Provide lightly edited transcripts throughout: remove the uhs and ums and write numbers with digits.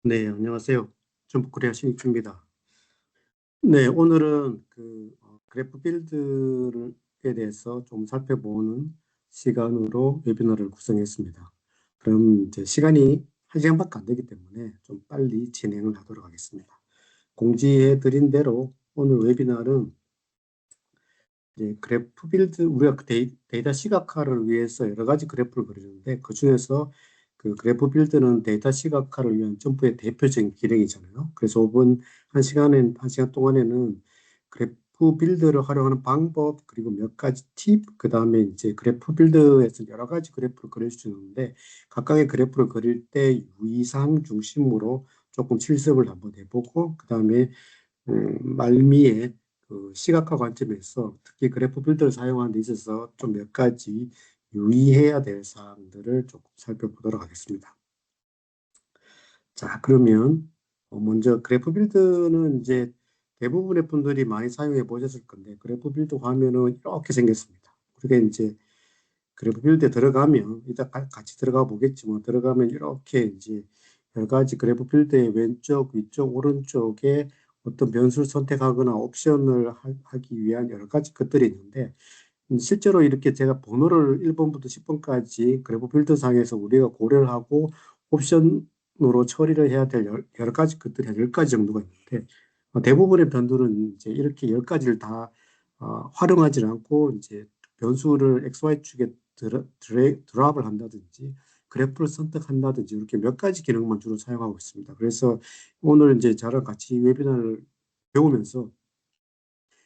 네, 안녕하세요. 전북코리아 신입주입니다. 네, 오늘은 그래프 빌드에 대해서 좀 살펴보는 시간으로 웨비너를 구성했습니다. 그럼 이제 시간이 1시간밖에 안 되기 때문에 좀 빨리 진행을 하도록 하겠습니다. 공지해 드린 대로 오늘 웨비너는 이제 그래프 빌드, 우리가 데이터 시각화를 위해서 여러 가지 그래프를 그리는데 그 중에서 그 그래프 빌드는 데이터 시각화를 위한 점프의 대표적인 기능이잖아요. 그래서 이번 한 시간 동안에는 그래프 빌드를 활용하는 방법, 그리고 몇 가지 팁, 그 다음에 이제 그래프 빌드에서 여러 가지 그래프를 그릴 수 있는데 각각의 그래프를 그릴 때 유의사항 중심으로 조금 실습을 한번 해보고, 그 다음에 말미에 그 시각화 관점에서 특히 그래프 빌더를 사용하는 데 있어서 좀 몇 가지 유의해야 될 사항들을 조금 살펴보도록 하겠습니다. 자, 그러면 먼저 그래프 빌드는 이제 대부분의 분들이 많이 사용해 보셨을 건데, 그래프 빌드 화면은 이렇게 생겼습니다. 그러니까 이제 그래프 빌드에 들어가면 이따 같이 들어가 보겠지만, 들어가면 이렇게 이제 여러 가지 그래프 빌드의 왼쪽, 위쪽, 오른쪽에 어떤 변수를 선택하거나 옵션을 하기 위한 여러 가지 것들이 있는데, 실제로 이렇게 제가 번호를 1번부터 10번까지 그래프 필터 상에서 우리가 고려를 하고 옵션으로 처리를 해야 될 여러 가지 것들이 한 10가지 정도가 있는데, 대부분의 변수는 이제 이렇게 10가지를 다 활용하지 않고 이제 변수를 XY축에 드랍을 한다든지 그래프를 선택한다든지 이렇게 몇 가지 기능만 주로 사용하고 있습니다. 그래서 오늘 이제 저랑 같이 웨비나를 배우면서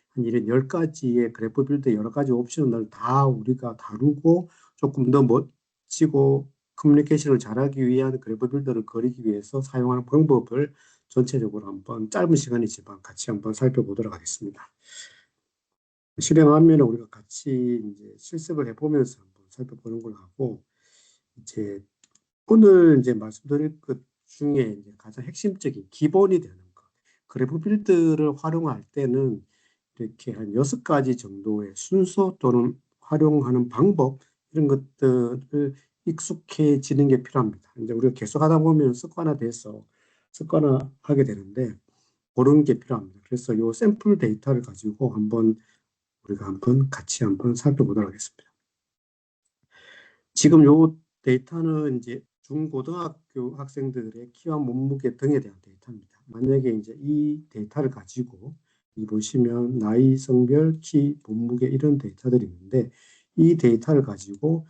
한 이런 10가지의 그래프 빌드 여러 가지 옵션을 다 우리가 다루고 조금 더 멋지고 커뮤니케이션을 잘하기 위한 그래프 빌더를 그리기 위해서 사용하는 방법을 전체적으로 한번 짧은 시간이지만 같이 한번 살펴보도록 하겠습니다. 실행하면 우리가 같이 이제 실습을 해보면서 한번 살펴보는 걸로 하고, 이제 오늘 이제 말씀드릴 것 중에 이제 가장 핵심적인 기본이 되는 것. 그래프 빌드를 활용할 때는 이렇게 한 6가지 정도의 순서 또는 활용하는 방법, 이런 것들을 익숙해지는 게 필요합니다. 이제 우리가 계속 하다 보면 습관화돼서 습관화하게 되는데 그런 게 필요합니다. 그래서 이 샘플 데이터를 가지고 우리가 한번 같이 한번 살펴보도록 하겠습니다. 지금 요 데이터는 이제 중고등학교 학생들의 키와 몸무게 등에 대한 데이터입니다. 만약에 이제 이 데이터를 가지고 이 보시면 나이, 성별, 키, 몸무게 이런 데이터들이 있는데, 이 데이터를 가지고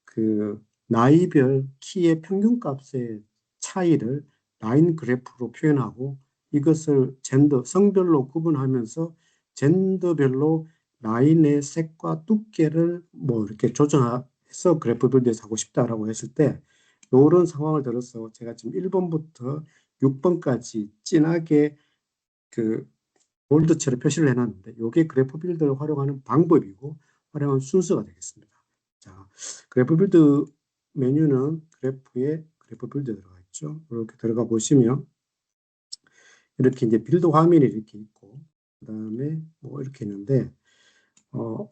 그 나이별 키의 평균값의 차이를 라인 그래프로 표현하고, 이것을 성별로 구분하면서 젠더별로 라인의 색과 두께를 뭐 이렇게 조정해서 그래프 빌드에서 하고 싶다라고 했을 때, 이런 상황을 들어서 제가 지금 1번부터 6번까지 진하게 그 볼드처럼 표시를 해놨는데, 이게 그래프 빌드를 활용하는 방법이고 활용하는 순서가 되겠습니다. 자, 그래프 빌드 메뉴는 그래프에 그래프 빌드 들어가 있죠. 이렇게 들어가 보시면 이렇게 이제 빌드 화면이 이렇게 있고, 그 다음에 뭐 이렇게 있는데, 어,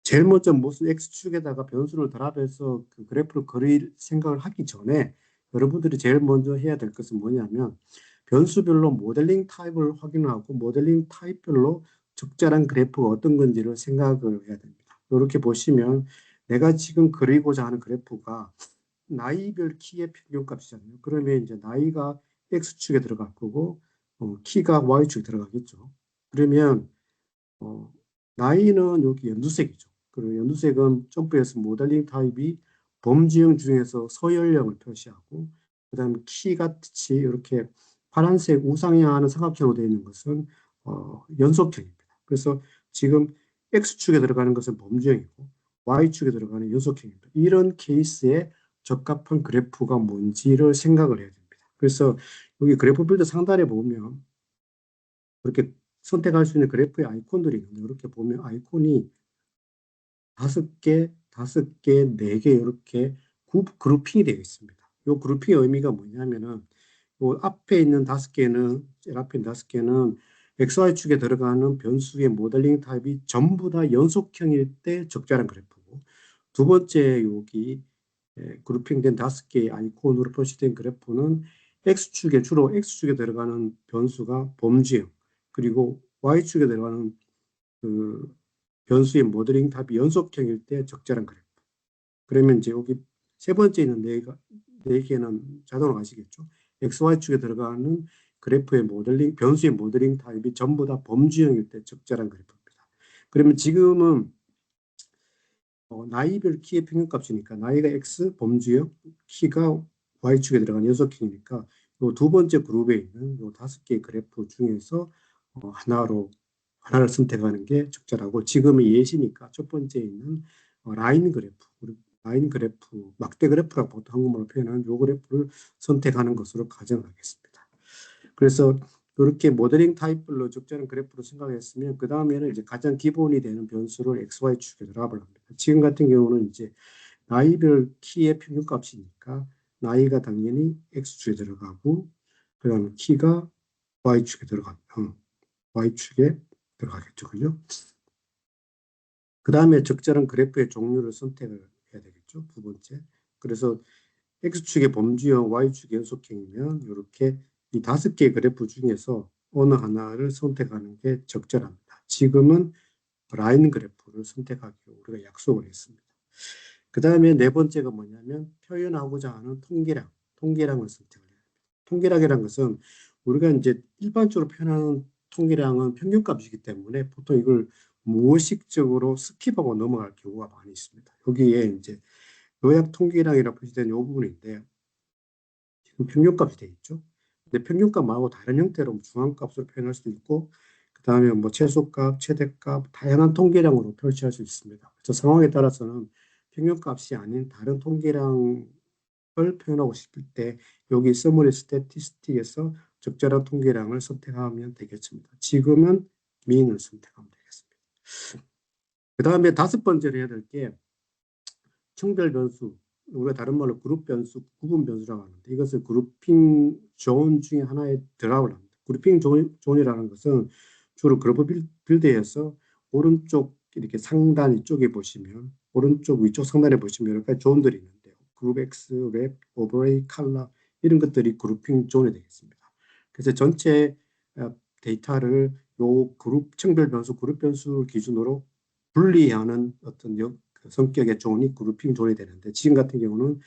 제일 먼저 무슨 X축에다가 변수를 드랍해서 그 그래프를 그릴 생각을 하기 전에 여러분들이 제일 먼저 해야 될 것은 뭐냐면, 변수별로 모델링 타입을 확인하고 모델링 타입별로 적절한 그래프가 어떤 건지를 생각을 해야 됩니다. 이렇게 보시면 내가 지금 그리고자 하는 그래프가 나이별 키의 평균값이잖아요. 그러면 이제 나이가 X축에 들어갈 거고 키가 Y축에 들어가겠죠. 그러면 어, 나이는 여기 연두색이죠. 그리고 연두색은 점프해서 모델링 타입이 범주형 중에서 서열형을 표시하고, 그다음에 키 같이 이렇게 파란색 우상향하는 삼각형으로 되어 있는 것은 연속형입니다. 그래서 지금 X축에 들어가는 것은 범주형이고 Y축에 들어가는 연속형입니다. 이런 케이스에 적합한 그래프가 뭔지를 생각을 해야 됩니다. 그래서 여기 그래프 빌드 상단에 보면 그렇게 선택할 수 있는 그래프의 아이콘들이 있는데, 이렇게 보면 아이콘이 5개, 5개, 4개 이렇게 그룹핑이 되어 있습니다. 이 그룹핑의 의미가 뭐냐면은 요 앞에 있는 5개는, 제일 앞에 있는 5개는 XY축에 들어가는 변수의 모델링 타입이 전부 다 연속형일 때 적절한 그래프고, 두 번째 여기 그룹핑된 5개의 아이콘으로 표시된 그래프는 X축에 주로 X축에 들어가는 변수가 범주형, 그리고 Y축에 들어가는 그 변수의 모델링 답이 연속형일 때 적절한 그래프. 그러면 이제 여기 세 번째 있는 네 개는 자동으로 아시겠죠? XY축에 들어가는 그래프의 모델링, 변수의 모델링 타입이 전부 다 범주형일 때 적절한 그래프입니다. 그러면 지금은 나이별 키의 평균값이니까 나이가 X 범주형, 키가 Y축에 들어가는 연속형이니까 이 두 번째 그룹에 있는 이 다섯 개의 그래프 중에서 하나를 선택하는 게 적절하고, 지금은 예시니까 첫 번째 있는 라인 그래프, 라인 그래프, 막대 그래프라고 보통 한국말로 표현하는 이 그래프를 선택하는 것으로 가정하겠습니다. 그래서 이렇게 모델링 타입별로 적절한 그래프로 생각했으면 그 다음에는 이제 가장 기본이 되는 변수를 XY축에 드랍을 합니다. 지금 같은 경우는 이제 나이별 키의 평균값이니까 나이가 당연히 X축에 들어가고, 그 다음에 키가 Y축에 Y축에 들어가겠죠. 그죠? 그 다음에 적절한 그래프의 종류를 선택을 해야 되겠죠. 두 번째. 그래서 X축의 범주형, Y축의 연속형이면 이렇게 이 다섯 개의 그래프 중에서 어느 하나를 선택하는 게 적절합니다. 지금은 라인 그래프를 선택하기로 우리가 약속을 했습니다. 그 다음에 네 번째가 뭐냐면 표현하고자 하는 통계량을 선택을 해야 됩니다. 통계량이라는 것은 우리가 이제 일반적으로 표현하는 통계량은 평균값이기 때문에 보통 이걸 무의식적으로 스킵하고 넘어갈 경우가 많이 있습니다. 여기에 이제 요약 통계량이라고 표시된 이 부분인데 지금 평균값이 되어 있죠. 근데 평균값 말고 다른 형태로 중앙값으로 표현할 수도 있고, 그 다음에 뭐 최소값, 최대값, 다양한 통계량으로 표시할 수 있습니다. 그래서 상황에 따라서는 평균값이 아닌 다른 통계량을 표현하고 싶을 때 여기 서머리 스태티스틱에서 적절한 통계량을 선택하면 되겠습니다. 지금은 mean을 선택하면 되겠습니다. 그 다음에 다섯 번째로 해야 될 게 청별 변수, 우리가 다른 말로 그룹 변수, 구분 변수라고 하는데 이것을 그룹핑 존 중에 하나에 드랍을 합니다. 그룹핑 존이라는 것은 주로 그룹 빌드에서 오른쪽 이렇게 상단 이쪽에 보시면 오른쪽 위쪽 상단에 보시면 여러 가지 존들이 있는데요. 그룹 X, 웹, 오버레이, 칼라 이런 것들이 그룹핑 존이 되겠습니다. 그래서 전체 데이터를 요 그룹 청별 변수, 그룹 변수 기준으로 분리하는 어떤 그 성격의 존이 그룹핑 존이 되는데, 지금 같은 경우는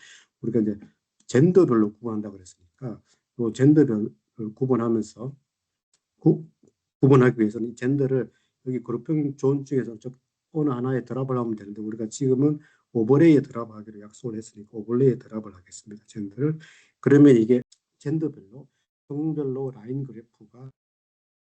우리가 이제 젠더별로 구분한다고 그랬으니까 또 젠더별을 구분하면서 구분하기 위해서는 이 젠더를 여기 그룹핑 존 중에서 어느 하나에 드랍을 하면 되는데 우리가 지금은 오버레이에 드랍하기로 약속을 했으니까 오버레이에 드랍을 하겠습니다. 젠더를. 그러면 이게 젠더별로 성별로 라인 그래프가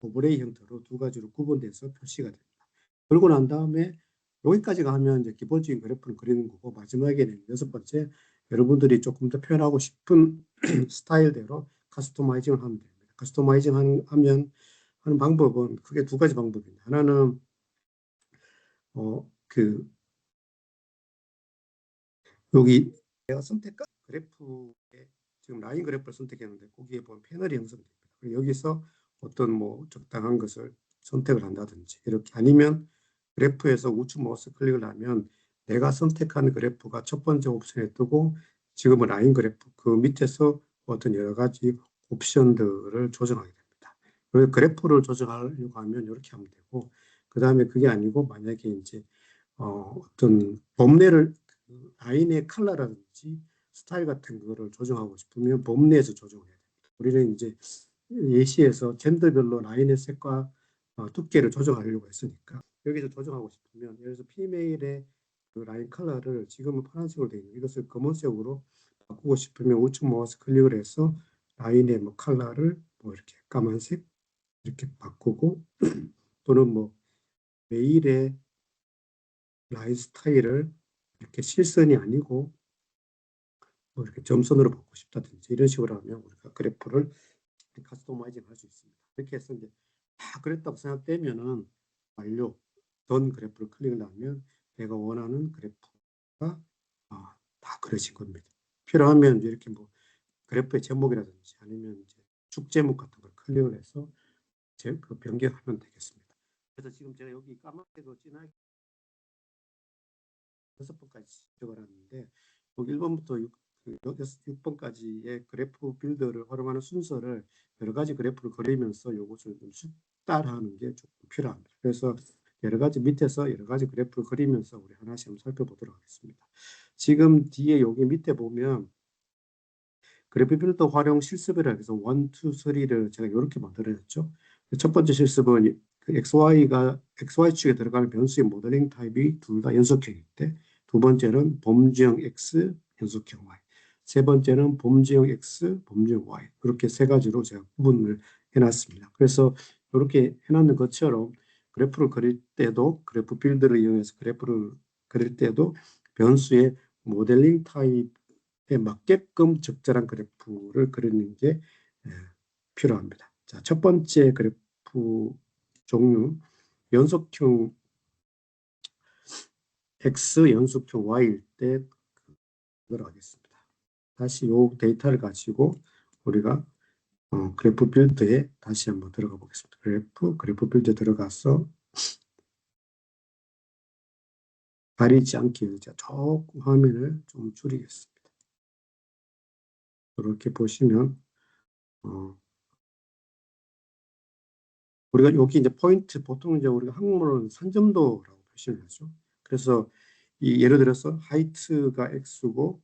오버레이 형태로 두 가지로 구분돼서 표시가 됩니다. 그러고 난 다음에 여기까지가 하면 이제 기본적인 그래프를 그리는 거고, 마지막에는 여섯 번째 여러분들이 조금 더 표현하고 싶은 스타일대로 커스터마이징을 하면 됩니다. 커스터마이징 하는 방법은 크게 두 가지 방법입니다. 하나는 그 여기 내가 선택한 그래프에 지금 라인 그래프를 선택했는데 거기에 보면 패널이 형성됩니다. 여기서 어떤 뭐 적당한 것을 선택을 한다든지 이렇게, 아니면 그래프에서 우측 마우스 클릭을 하면 내가 선택한 그래프가 첫 번째 옵션에 뜨고 지금은 라인 그래프 그 밑에서 어떤 여러 가지 옵션들을 조정하게 됩니다. 그래서 그래프를 조정하려고 하면 이렇게 하면 되고, 그 다음에 그게 아니고 만약에 이제 어떤 범례를 라인의 컬러라든지 스타일 같은 거를 조정하고 싶으면 범례에서 조정해야 됩니다. 우리는 이제 예시에서 젠더별로 라인의 색과 두께를 조정하려고 했으니까 여기서 조정하고 싶으면, 예를 들어서 피메일의 그 라인 컬러를 지금은 파란색으로 되어 있는 이것을 검은색으로 바꾸고 싶으면 우측 마우스 클릭을 해서 라인의 뭐 컬러를 뭐 이렇게 까만색 이렇게 바꾸고 또는 뭐 메일의 라인 스타일을 이렇게 실선이 아니고 뭐 이렇게 점선으로 받고 싶다든지 이런 식으로 하면 우리가 그래프를 커스터마이징 할 수 있습니다. 이렇게 해서 이제 다 그랬다고 생각되면은 완료, 던 그래프를 클릭을 하면 내가 원하는 그래프가 다 그려진 겁니다. 필요하면 이렇게 뭐 그래프의 제목이라든지 아니면 이제 축 제목 같은 걸 클릭을 해서 그 변경하면 되겠습니다. 그래서 지금 제가 여기 까맣게도 진하게 6번까지 적어놨는데 여기 1번부터 6번까지의 그래프 빌더를 활용하는 순서를 여러 가지 그래프를 그리면서 이것을 좀 숙달하는 게 조금 필요합니다. 그래서 여러 가지 밑에서 여러 가지 그래프를 그리면서 우리 하나씩 한번 살펴보도록 하겠습니다. 지금 뒤에 여기 밑에 보면 그래프 빌더 활용 실습이라 해서 1, 2, 3를 제가 이렇게 만들어냈죠. 첫 번째 실습은 그 XY축에 들어가는 변수의 모델링 타입이 둘 다 연속형일 때, 두 번째는 범주형 X, 연속형 Y, 세 번째는 범주형 X, 범주형 Y, 그렇게 세 가지로 제가 구분을 해놨습니다. 그래서 이렇게 해놨는 것처럼 그래프를 그릴 때도, 그래프 빌드를 이용해서 그래프를 그릴 때도 변수의 모델링 타입에 맞게끔 적절한 그래프를 그리는 게 필요합니다. 자, 첫 번째 그래프 종류, 연속형 X, 연속형 Y일 때 들어가겠습니다. 다시 이 데이터를 가지고 우리가 그래프 빌드에 다시 한번 들어가 보겠습니다. 그래프 빌드에 들어가서 가리지 않기 위해서 조금 화면을 좀 줄이겠습니다. 이렇게 보시면 우리가 여기 이제 포인트, 보통 이제 우리가 한국말로는 산점도라고 표시를 하죠. 그래서 예를 들어서 하이트가 X고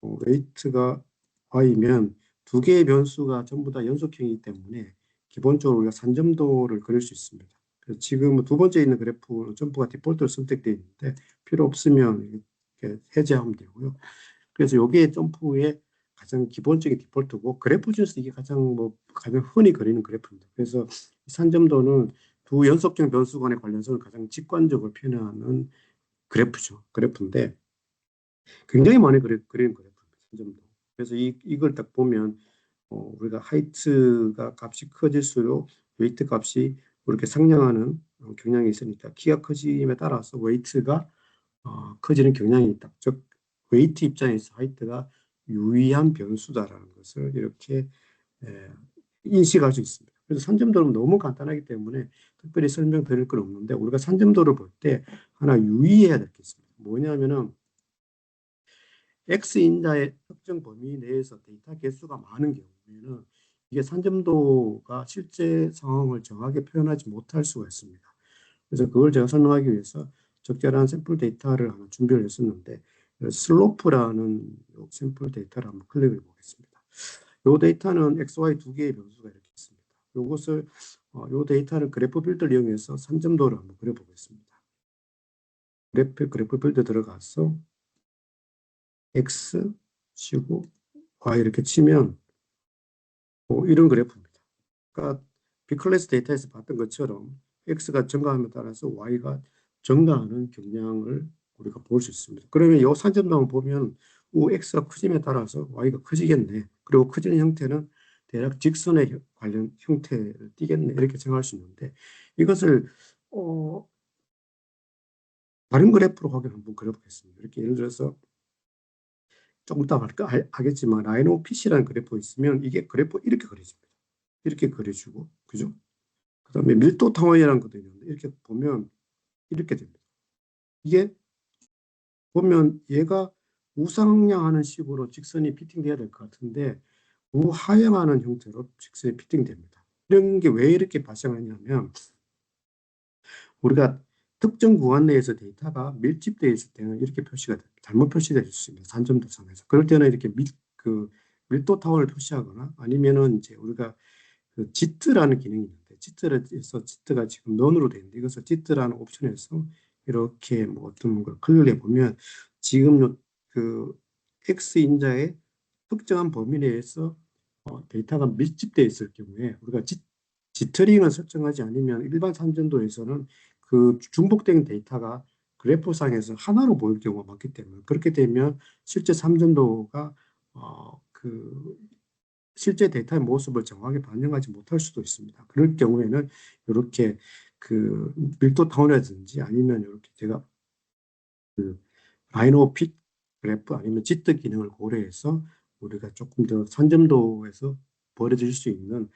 웨이트가 Y면 두 개의 변수가 전부 다 연속형이기 때문에 기본적으로 우리가 산점도를 그릴 수 있습니다. 그래서 지금 두 번째 있는 그래프는 전부가 디폴트로 선택되어 있는데 필요 없으면 이렇게 해제하면 되고요. 그래서 여기에 점프의 가장 기본적인 디폴트고, 그래프 중에서 이게 가장 흔히 그리는 그래프입니다. 그래서 산점도는 두 연속형 변수 간의 관련성을 가장 직관적으로 표현하는 그래프인데 굉장히 많이 그리는 그래프입니다. 산점도. 그래서 이걸 딱 보면 우리가 하이트가 값이 커질수록 웨이트 값이 이렇게 상향하는 경향이 있으니까 키가 커짐에 따라서 웨이트가 커지는 경향이 있다. 즉 웨이트 입장에서 하이트가 유의한 변수다라는 것을 이렇게 인식할 수 있습니다. 그래서 산점도는 너무 간단하기 때문에 특별히 설명드릴 건 없는데, 우리가 산점도를 볼 때 하나 유의해야 될 게 있습니다. 뭐냐면은 X인자의 특정 범위 내에서 데이터 개수가 많은 경우에는 이게 산점도가 실제 상황을 정확하게 표현하지 못할 수가 있습니다. 그래서 그걸 제가 설명하기 위해서 적절한 샘플 데이터를 하나 준비를 했었는데, 슬로프라는 샘플 데이터를 한번 클릭해 보겠습니다. 이 데이터는 XY 두 개의 변수가 이렇게 있습니다. 이것을 이 데이터를 그래프 빌드를 이용해서 산점도를 한번 그려보겠습니다. 그래프 빌드 들어가서 X 치고 Y 이렇게 치면 이런 그래프입니다. 그러니까 B클래스 데이터에서 봤던 것처럼 X가 증가함에 따라서 Y가 증가하는 경향을 우리가 볼 수 있습니다. 그러면 이 산점도만 보면 X가 커짐에 따라서 Y가 커지겠네. 그리고 커지는 형태는 대략 직선의 관련 형태를 띠겠네. 이렇게 생각할 수 있는데, 이것을 다른 그래프로 확인 한번 그려보겠습니다. 이렇게 예를 들어서 조금 이따 하겠지만 라이노 PC라는 그래프 있으면 이게 그래프 이렇게 그려집니다. 이렇게 그려주고, 그죠? 그 다음에 밀도 타원이라는 것도 있는데 이렇게 보면 이렇게 됩니다. 이게 보면 얘가 우상향하는 식으로 직선이 피팅돼야 될 것 같은데 우하향하는 형태로 직선이 피팅됩니다. 이런 게 왜 이렇게 발생하냐면, 우리가 특정 구간 내에서 데이터가 밀집되어 있을 때는 이렇게 잘못 표시될 수 있습니다. 산점도상에서. 그럴 때는 이렇게 밀도 타원을 표시하거나 아니면은 이제 우리가 그 지트라는 기능이 있는데, 지트가 지금 넌으로 되어 있는데 이것을 지트라는 옵션에서 이렇게 어떤 걸 클릭해 보면 지금 그 X 인자의 특정한 범위 내에서 데이터가 밀집되어 있을 경우에 우리가 지트링을 설정하지 않으면 일반 산전도에서는 그 중복된 데이터가 그래프상에서 하나로 보일 경우가 많기 때문에, 그렇게 되면 실제 삼전도가 그 실제 데이터의 모습을 정확하게 반영하지 못할 수도 있습니다. 그럴 경우에는 이렇게 그 밀도 타운이라든지 아니면 이렇게 제가 그 라이노 핏 그래프 아니면 지트 기능을 고려해서 우리가 조금 더 산점도에서 벌어질 수 있는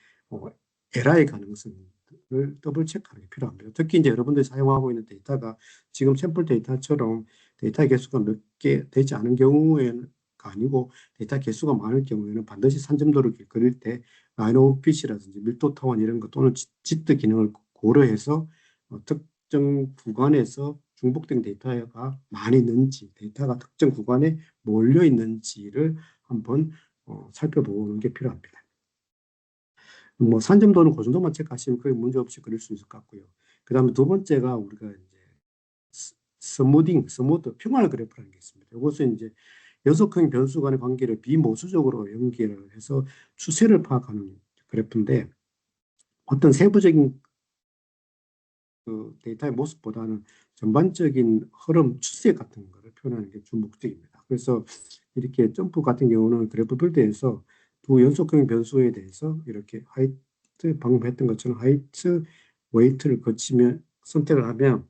에러의 가능성을 더블 체크하는 게 필요합니다. 특히 이제 여러분들이 사용하고 있는 데이터가 지금 샘플 데이터처럼 데이터 개수가 몇 개 되지 않은 경우에는 아니고 데이터 개수가 많을 경우에는 반드시 산점도를 그릴 때 라인 오브 핏이라든지 밀도 타원 이런 것 또는 지트 기능을 고려해서 특정 구간에서 중복된 데이터가 많이 있는지, 데이터가 특정 구간에 몰려 있는지를 한번 살펴보는 게 필요합니다. 뭐 산점도는 그 정도만 체크하시면 거의 문제 없이 그릴 수 있을 것 같고요. 그 다음에 두 번째가 우리가 이제 스무드, 평활 그래프라는 게 있습니다. 이것은 이제 연속형 변수 간의 관계를 비모수적으로 연결을 해서 추세를 파악하는 그래프인데 어떤 세부적인 그 데이터의 모습보다는 전반적인 흐름, 추세 같은 거를 표현하는 게 주 목적입니다. 그래서 이렇게 점프 같은 경우는 그래프 빌드에서 두 연속형 변수에 대해서 이렇게 하이트, 방금 했던 것처럼 하이트, 웨이트를 거치면 선택을 하면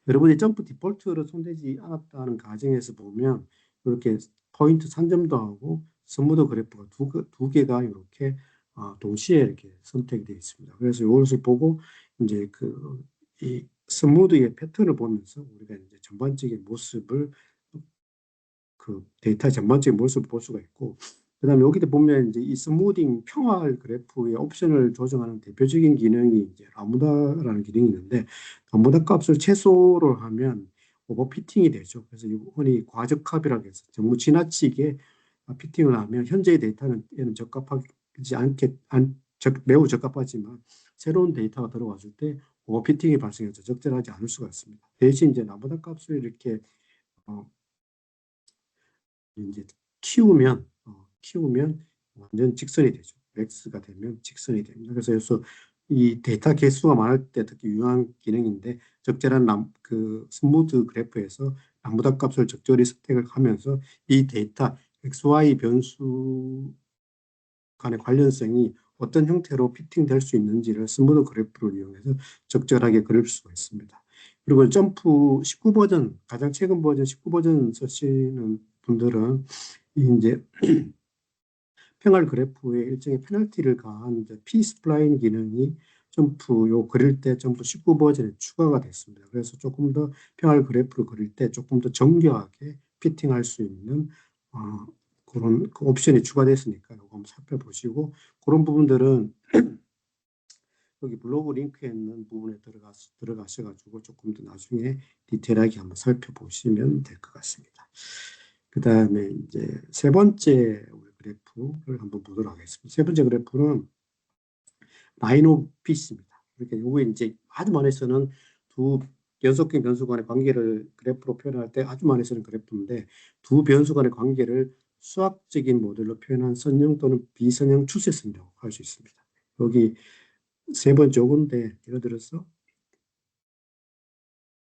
여러분이 점프 디폴트로 손대지 않았다는 가정에서 보면 이렇게 포인트 산점도 하고 스무드 그래프가 두 개가 이렇게 동시에 이렇게 선택이 되어 있습니다. 그래서 이것을 보고 이제 이 스무드의 패턴을 보면서 우리가 이제 전반적인 모습을 그 데이터 전반적인 모습을 볼 수가 있고, 그 다음에 여기도 보면 이제 이 스무딩 평활 그래프의 옵션을 조정하는 대표적인 기능이 이제 라무다라는 기능이 있는데, 라무다 값을 최소로 하면 오버피팅이 되죠. 그래서 이거 흔히 과적합이라고 해서 너무 지나치게 피팅을 하면 현재의 데이터는 얘는 적합하지 않게, 매우 적합하지만 새로운 데이터가 들어왔을 때 오버피팅이 발생해서 적절하지 않을 수가 있습니다. 대신 이제 라무다 값을 이렇게 어, 이제 키우면 완전 직선이 되죠. 맥스가 되면 직선이 됩니다. 그래서 이 데이터 개수가 많을 때 특히 유용한 기능인데 적절한 그 스무드 그래프에서 람다 값을 적절히 선택을 하면서 이 데이터 XY 변수 간의 관련성이 어떤 형태로 피팅될 수 있는지를 스무드 그래프를 이용해서 적절하게 그릴 수가 있습니다. 그리고 점프 19 버전, 가장 최근 버전 19 버전 쓰시는 분들은 이제 평활 그래프에 일정의 페널티를 가한 이제 P-스플라인 기능이 점프 요 그릴 때 점프 19 버전에 추가가 됐습니다. 그래서 조금 더 평활 그래프를 그릴 때 조금 더 정교하게 피팅할 수 있는 그런 그 옵션이 추가됐으니까 이거 한번 살펴보시고 그런 부분들은 여기 블로그 링크에 있는 부분에 들어가셔가지고 조금 더 나중에 디테일하게 한번 살펴보시면 될 것 같습니다. 그 다음에 이제 세 번째 그래프를 한번 보도록 하겠습니다. 세 번째 그래프는 라인 오브 피스입니다. 그러니까 요게 이제 아주 많이 쓰는 두 연속형 변수 간의 관계를 그래프로 표현할 때 아주 많이 쓰는 그래프인데 두 변수 간의 관계를 수학적인 모델로 표현한 선형 또는 비선형 추세선이라고 할 수 있습니다. 여기 세 번째 요건데 예를 들어서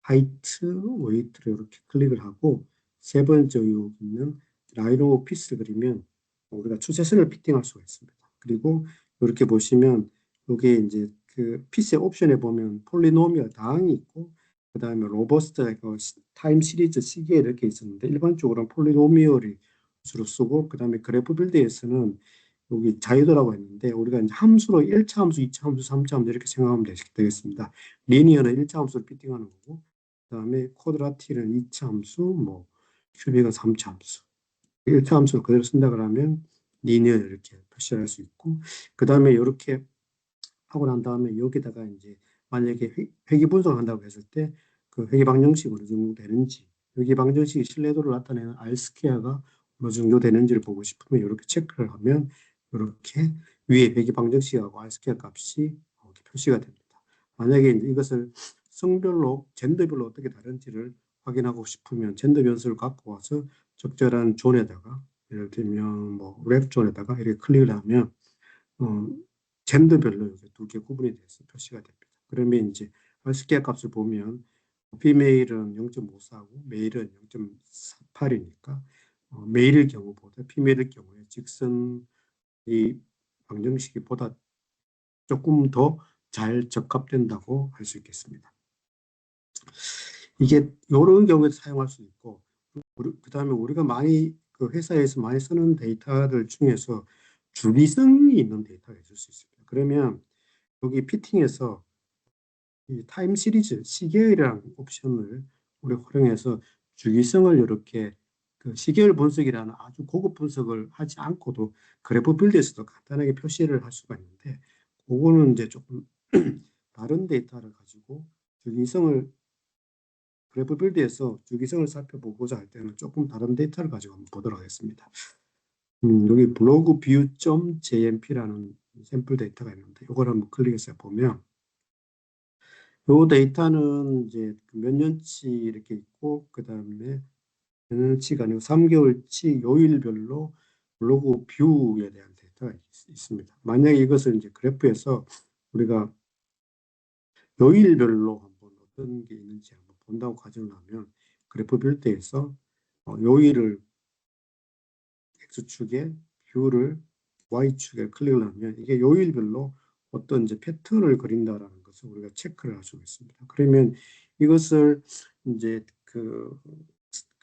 하이트, 웨이트를 이렇게 클릭을 하고 세 번째 여기 있는 라인 오브 피스를 그리면 우리가 추세선을 피팅할 수가 있습니다. 그리고 이렇게 보시면 여기에 이제 그 피스의 옵션에 보면 폴리노미얼 다항이 있고 그 다음에 로버스트 타임 시리즈 시계 이렇게 있었는데 일반적으로는 폴리노미얼이 주로 쓰고 그 다음에 그래프 빌드에서는 여기 자유도라고 했는데 우리가 이제 함수로 1차 함수, 2차 함수, 3차 함수 이렇게 생각하면 되겠습니다. 리니어는 1차 함수를 피팅하는 거고 그다음에 쿼드라티는 2차 함수, 뭐 큐빅은 3차 함수. 1차 함수를 그대로 쓴다 그러면 리니어 이렇게 표시할 수 있고 그다음에 이렇게 하고 난 다음에 여기다가 이제 만약에 회귀 분석을 한다고 했을 때 그 회귀 방정식이 어느 정도 되는지 회귀 방정식이 신뢰도를 나타내는 R 스퀘어가 어느 정도 되는지를 보고 싶으면 이렇게 체크를 하면 이렇게 위에 회귀 방정식하고 R 스퀘어 값이 이렇게 표시가 됩니다. 만약에 이제 이것을 성별로 젠더별로 어떻게 다른지를 확인하고 싶으면 젠더 변수를 갖고 와서 적절한 존에다가 예를 들면 뭐 랩 존에다가 이렇게 클릭을 하면 어, 젠더별로 이렇게 두 개 구분이 돼서 표시가 됩니다. 그러면 이제 스퀘어 값을 보면 피메일은 0.54고 메일은 0.48이니까 메일일 경우보다 피메일일 경우에 직선의 방정식이 보다 조금 더 잘 적합된다고 할 수 있겠습니다. 이게 이런 경우에 사용할 수 있고 그 다음에 우리가 많이 그 회사에서 많이 쓰는 데이터들 중에서 주기성이 있는 데이터가 있을 수 있습니다. 그러면 여기 피팅에서 이 타임 시리즈 시계열이라는 옵션을 우리 활용해서 주기성을 이렇게 그 시계열 분석이라는 아주 고급 분석을 하지 않고도 그래프 빌드에서도 간단하게 표시를 할 수가 있는데, 그거는 이제 조금 다른 데이터를 가지고 주기성을 그래프 빌드에서 주기성을 살펴보고자 할 때는 조금 다른 데이터를 가지고 한번 보도록 하겠습니다. 여기 블로그 뷰.jmp라는 샘플 데이터가 있는데, 이걸 한번 클릭해서 보면, 이 데이터는 이제 몇 년치 이렇게 있고, 그 다음에 몇 년치가 아니고 3개월치 요일별로 블로그 뷰에 대한 데이터가 있습니다. 만약에 이것을 이제 그래프에서 우리가 요일별로 한번 어떤 게 있는지 한번 본다고 가정을 하면, 그래프 빌드에서 요일을 X축에 뷰를 Y축에 클릭을 하면 이게 요일별로 어떤 이제 패턴을 그린다라는 것을 우리가 체크를 할 수가 있습니다. 그러면 이것을 이제 그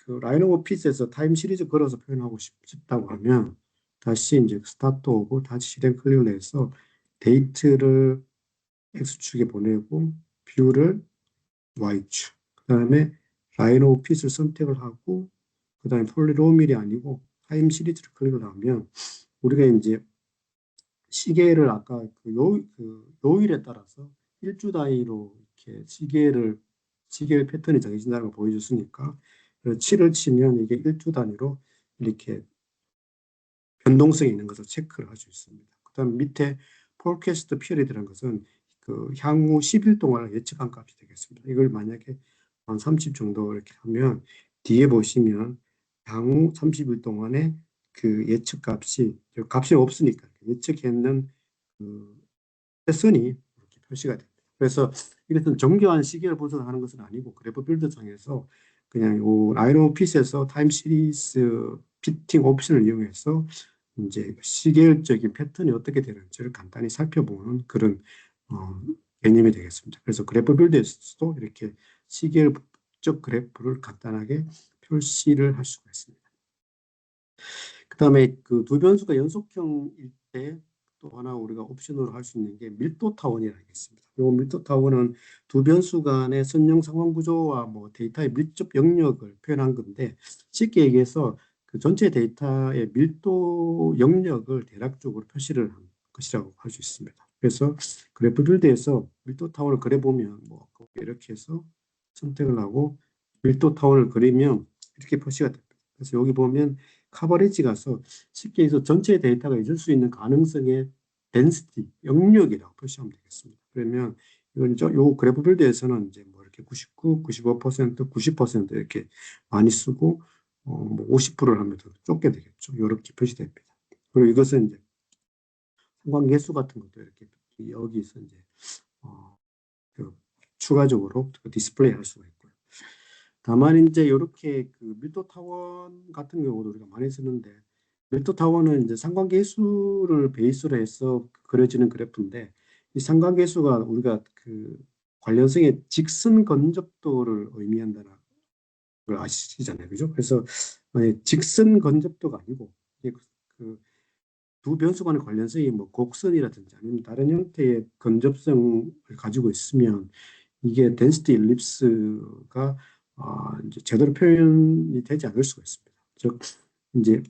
라인 오브 핏에서 타임 시리즈 걸어서 표현하고 싶다고 하면 다시 이제 스타트 오고 다시 실행 클릭을 해서 데이트를 X축에 보내고 뷰를 Y축, 그 다음에 라인 오브 핏을 선택을 하고 그 다음에 폴리노밀이 아니고 타임 시리즈를 클릭을 하면 우리가 이제 시계를 아까 그 요일에 따라서 일주 단위로 이렇게 시계의 패턴이 정해진다는 걸 보여줬으니까 7을 치면 이게 일주 단위로 이렇게 변동성이 있는 것을 체크를 할 수 있습니다. 그다음 밑에 forecast period라는 것은 그 향후 10일 동안을 예측한 값이 되겠습니다. 이걸 만약에 한 30 정도 이렇게 하면 뒤에 보시면 향후 30일 동안의 그 예측 값이 없으니까 예측했는 그 패턴이 이렇게 표시가 됩니다. 그래서 이것은 정교한 시계를 분석하는 것은 아니고 그래프 빌드상에서 그냥 요 라인 오브 핏에서 타임 시리즈 피팅 옵션을 이용해서 이제 시계열적인 패턴이 어떻게 되는지를 간단히 살펴보는 그런 어, 개념이 되겠습니다. 그래서 그래프 빌드에서도 이렇게 시계열적 그래프를 간단하게 표시를 할 수가 있습니다. 그 다음에 그 두 변수가 연속형일 때 또 하나 우리가 옵션으로 할 수 있는 게 밀도 타원이라는 게 있습니다. 이 밀도 타원은 두 변수 간의 선형 상황 구조와 뭐 데이터의 밀접 영역을 표현한 건데, 쉽게 얘기해서 그 전체 데이터의 밀도 영역을 대략적으로 표시를 한 것이라고 할 수 있습니다. 그래서 그래프 빌드에서 밀도 타원을 그려보면 뭐 이렇게 해서 선택을 하고 밀도 타원을 그리면 이렇게 표시가 됩니다. 그래서 여기 보면 커버리지가서 쉽게 해서 전체 데이터가 있을 수 있는 가능성의 density, 영역이라고 표시하면 되겠습니다. 그러면 이건 요 그래프 빌드에서는 이제 뭐 이렇게 99, 95%, 90% 이렇게 많이 쓰고 뭐 50%를 하면 더 좁게 되겠죠. 이렇게 표시됩니다. 그리고 이것은 이제 상관계수 같은 것도 이렇게 여기서 이제 어, 그 추가적으로 디스플레이 할 수가 있고요. 다만 이제 이렇게 그 밀도 타원 같은 경우도 우리가 많이 쓰는데, 밀도 타원은 이제 상관계수를 베이스로 해서 그려지는 그래프인데, 이 상관계수가 우리가 그 관련성의 직선 건접도를 의미한다는 걸 아시잖아요, 그죠? 그래서 직선 건접도가 아니고 이게 그두 변수 간의 관련성이 뭐 곡선이라든지 아니면 다른 형태의 건접성을 가지고 있으면 이게 덴시티 일립스가 이제 제대로 표현이 되지 않을 수가 있습니다. 즉 이제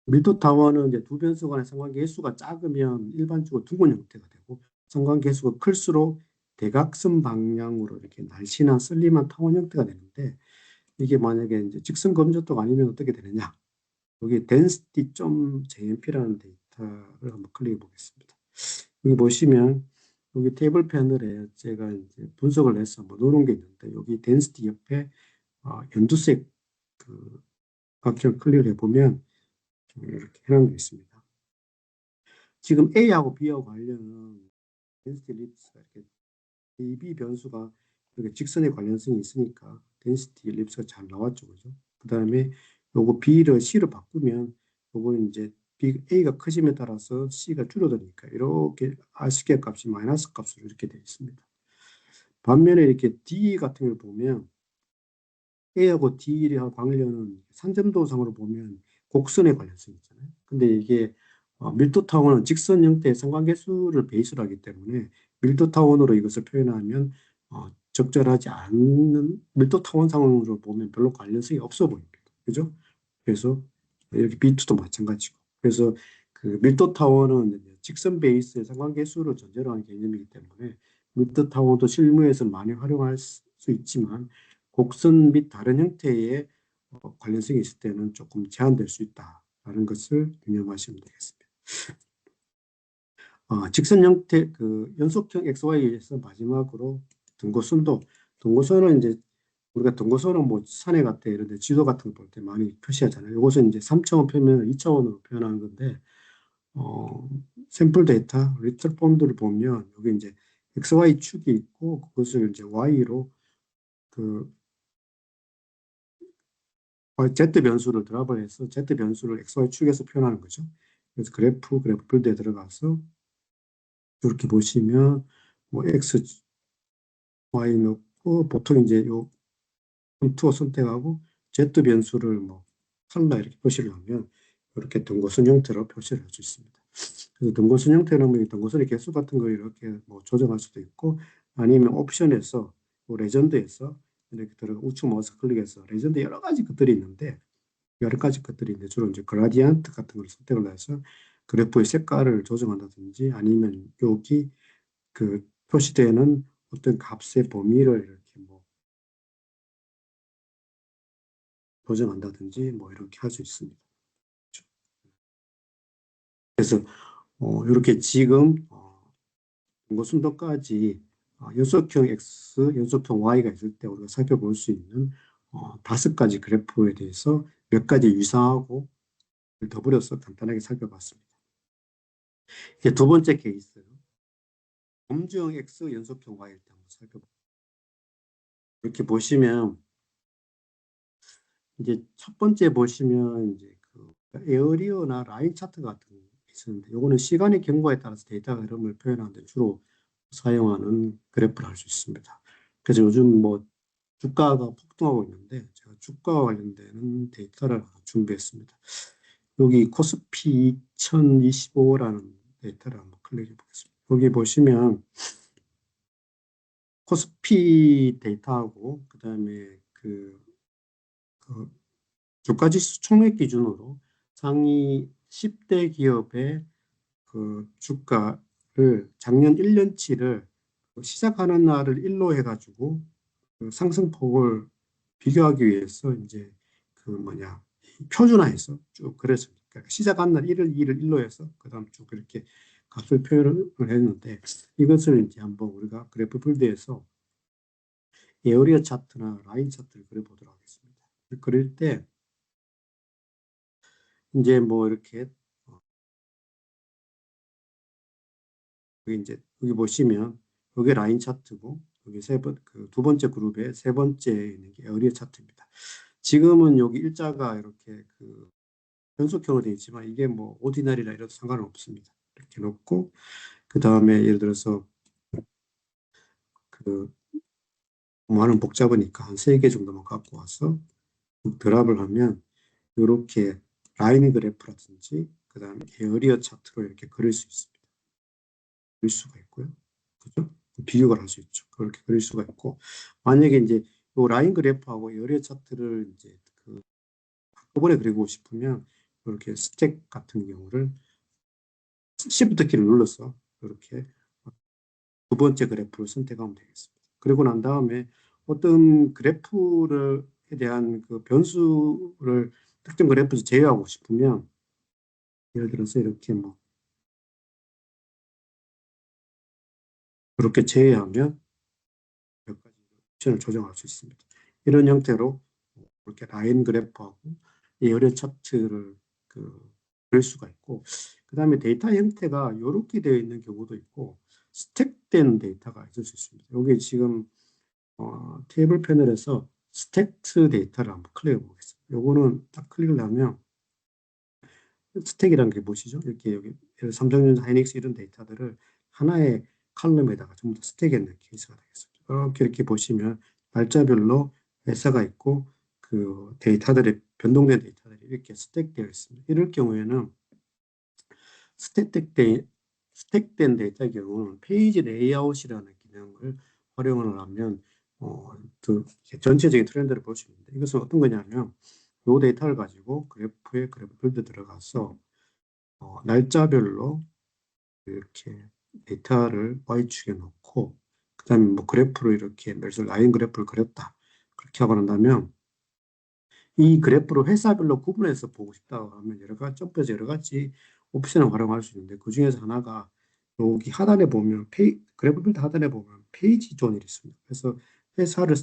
밀도 타원은 이제 두 변수 간의 상관계수가 작으면 일반적으로 둥근 형태가 되고, 상관계수가 클수록 대각선 방향으로 이렇게 날씬한 슬림한 타원 형태가 되는데, 이게 만약에 이제 직선 검정도가 아니면 어떻게 되느냐? 여기 density.jmp라는 데이터를 한번 클릭해 보겠습니다. 여기 보시면 여기 테이블 패널에 제가 이제 분석을 해서 뭐 놓은 게 있는데, 여기 density 옆에 연두색 그 각을 클릭해 보면 이렇게 해놓은 게 있습니다. 지금 A하고 B하고 관련은 density ellipse가 이렇게 A, B 변수가 이렇게 직선의 관련성이 있으니까 density ellipse가 잘 나왔죠, 그죠? 그 다음에 요거 B를 C로 바꾸면 요거는 이제 A가 커짐에 따라서 C가 줄어드니까 이렇게 R스퀘어 값이 마이너스 값으로 이렇게 되어 있습니다. 반면에 이렇게 D 같은 걸 보면 A하고 D하고 관련은 산점도상으로 보면 곡선의 관련성이 있잖아요. 근데 이게 밀도 타원은 직선 형태의 상관계수를 베이스로 하기 때문에 밀도 타원으로 이것을 표현하면 적절하지 않는 밀도 타원 상으로 보면 별로 관련성이 없어 보입니다. 그죠? 그래서 이렇게 B2도 마찬가지고. 그래서 그 밀도 타워는 이제 직선 베이스의 상관계수를 전제로 한 개념이기 때문에 밀도 타워도 실무에서 많이 활용할 수 있지만 곡선 및 다른 형태의 관련성이 있을 때는 조금 제한될 수 있다라는 것을 유념하시면 되겠습니다. 직선 형태 그 연속형 XY에서 마지막으로 등고선도 등고선은 이제 우리가 등고선은 뭐 산에 갔다 이런 데 지도 같은 거 볼 때 많이 표시하잖아요. 이것은 이제 3차원 표면을 2차원으로 표현하는 건데 어, 샘플 데이터 리틀 폰드를 보면 여기 이제 XY 축이 있고 그것을 이제 Y로 그 Z 변수를 드랍을 해서 Z 변수를 XY 축에서 표현하는 거죠. 그래서 그래프 빌드에 들어가서 이렇게 보시면 뭐 X, Y 넣고 보통 이제 요 컨투어 선택하고 Z 변수를 뭐 컬러 이렇게 표시를 하면 이렇게 등고선 형태로 표시를 할 수 있습니다. 그래서 등고선 형태는 뭐 등고선의 개수 같은 걸 이렇게 뭐 조정할 수도 있고 아니면 옵션에서 뭐 레전드에서 이렇게 들어가 우측 마우스 클릭해서 레전드 여러 가지 것들이 있는데 여러 가지 것들이 있는데 주로 이제 그라디안트 같은 걸 선택을 해서 그래프의 색깔을 조정한다든지 아니면 여기 그 표시되는 어떤 값의 범위를 이렇게 뭐 조정한다든지 뭐 이렇게 할 수 있습니다. 그래서 이렇게 지금 연고순도까지 연속형 X, 연속형 Y가 있을 때 우리가 살펴볼 수 있는 5가지 그래프에 대해서 몇 가지 유사하고 더불어서 간단하게 살펴봤습니다. 이제 두 번째 케이스, 범주형 X, 연속형 Y일 때 한번 살펴볼게요. 이렇게 보시면 이제 첫 번째 보시면 이제 그 에어리어나 라인 차트 같은 게 있었는데 이거는 시간의 경과에 따라서 데이터 흐름을 표현하는데 주로 사용하는 그래프를 할 수 있습니다. 그래서 요즘 뭐 주가가 폭등하고 있는데 제가 주가와 관련되는 데이터를 하나 준비했습니다. 여기 코스피 2025라는 데이터를 한번 클릭해 보겠습니다. 여기 보시면 코스피 데이터하고 그다음에 그 주가지수 총액 기준으로 상위 10대 기업의 그 주가를 작년 1년치를 시작하는 날을 일로 해가지고 그 상승폭을 비교하기 위해서 이제 그 뭐냐 표준화해서 쭉 그랬습니다. 그러니까 시작한 날 1을 2를 1로 해서 그다음 쭉 이렇게 값을 표현을 했는데 이것을 이제 한번 우리가 그래프 빌드에서 에어리어 차트나 라인 차트를 그려보도록 하겠습니다. 그릴 때 이제 뭐 이렇게 여기 이제 여기 보시면 여기 라인 차트고 여기 두 번째 그룹의 세 번째 있는 게 에어리어 차트입니다. 지금은 여기 일자가 이렇게 그 변속형으로 되어 있지만 이게 뭐 오디널이라 이래도 상관은 없습니다. 이렇게 놓고 그 다음에 예를 들어서 그 많은 복잡하니까 한 3개 정도만 갖고 와서 드랍을 하면 이렇게 라인 그래프라든지 그 다음에 에어리어 차트로 이렇게 그릴 수 있습니다. 그릴 수가 있고요. 그죠? 비교를 할 수 있죠. 그렇게 그릴 수가 있고 만약에 이제 이 라인 그래프하고 에어리어 차트를 이제 그 한꺼번에 그리고 싶으면 이렇게 스택 같은 경우를 Shift 키를 눌러서 이렇게 두 번째 그래프를 선택하면 되겠습니다. 그리고 난 다음에 어떤 그래프에 대한 그 변수를 특정 그래프에서 제외하고 싶으면 예를 들어서 이렇게 뭐 그렇게 제외하면 몇 가지 옵션을 조정할 수 있습니다. 이런 형태로 이렇게 라인 그래프하고 에어리어 차트를 그릴 수가 있고 그 다음에 데이터 형태가 이렇게 되어 있는 경우도 있고 스택된 데이터가 있을 수 있습니다. 여기 지금 테이블 패널에서 스택트 데이터를 한번 클릭해 보겠습니다. 요거는 딱 클릭을 하면 스택이라는 게 뭐시죠? 이렇게 여기 삼성전자, 하이닉스 이런 데이터들을 하나의 칼럼에다가 전부 다 스택했는 케이스가 되겠습니다. 이렇게 보시면 날짜별로 회사가 있고 그 데이터들의 변동된 데이터들이 이렇게 스택되어 있습니다. 이럴 경우에는 스택된, 스택된 데이터의 경우는 페이지 레이아웃이라는 기능을 활용을 하면 그 전체적인 트렌드를 볼 수 있는데 이것은 어떤 거냐면 요 데이터를 가지고 그래프 빌드 들어가서 날짜별로 이렇게 데이터를 Y축에 놓고 그 다음에 뭐 그래프로 이렇게 그래서 라인 그래프를 그렸다. 그렇게 하고 난다면 이 그래프를 회사별로 구분해서 보고 싶다고 하면 점프해서 여러 가지 옵션을 활용할 수 있는데 그 중에서 하나가 여기 하단에 보면 그래프 빌드 하단에 보면 페이지 존이 있습니다. 그래서 회사를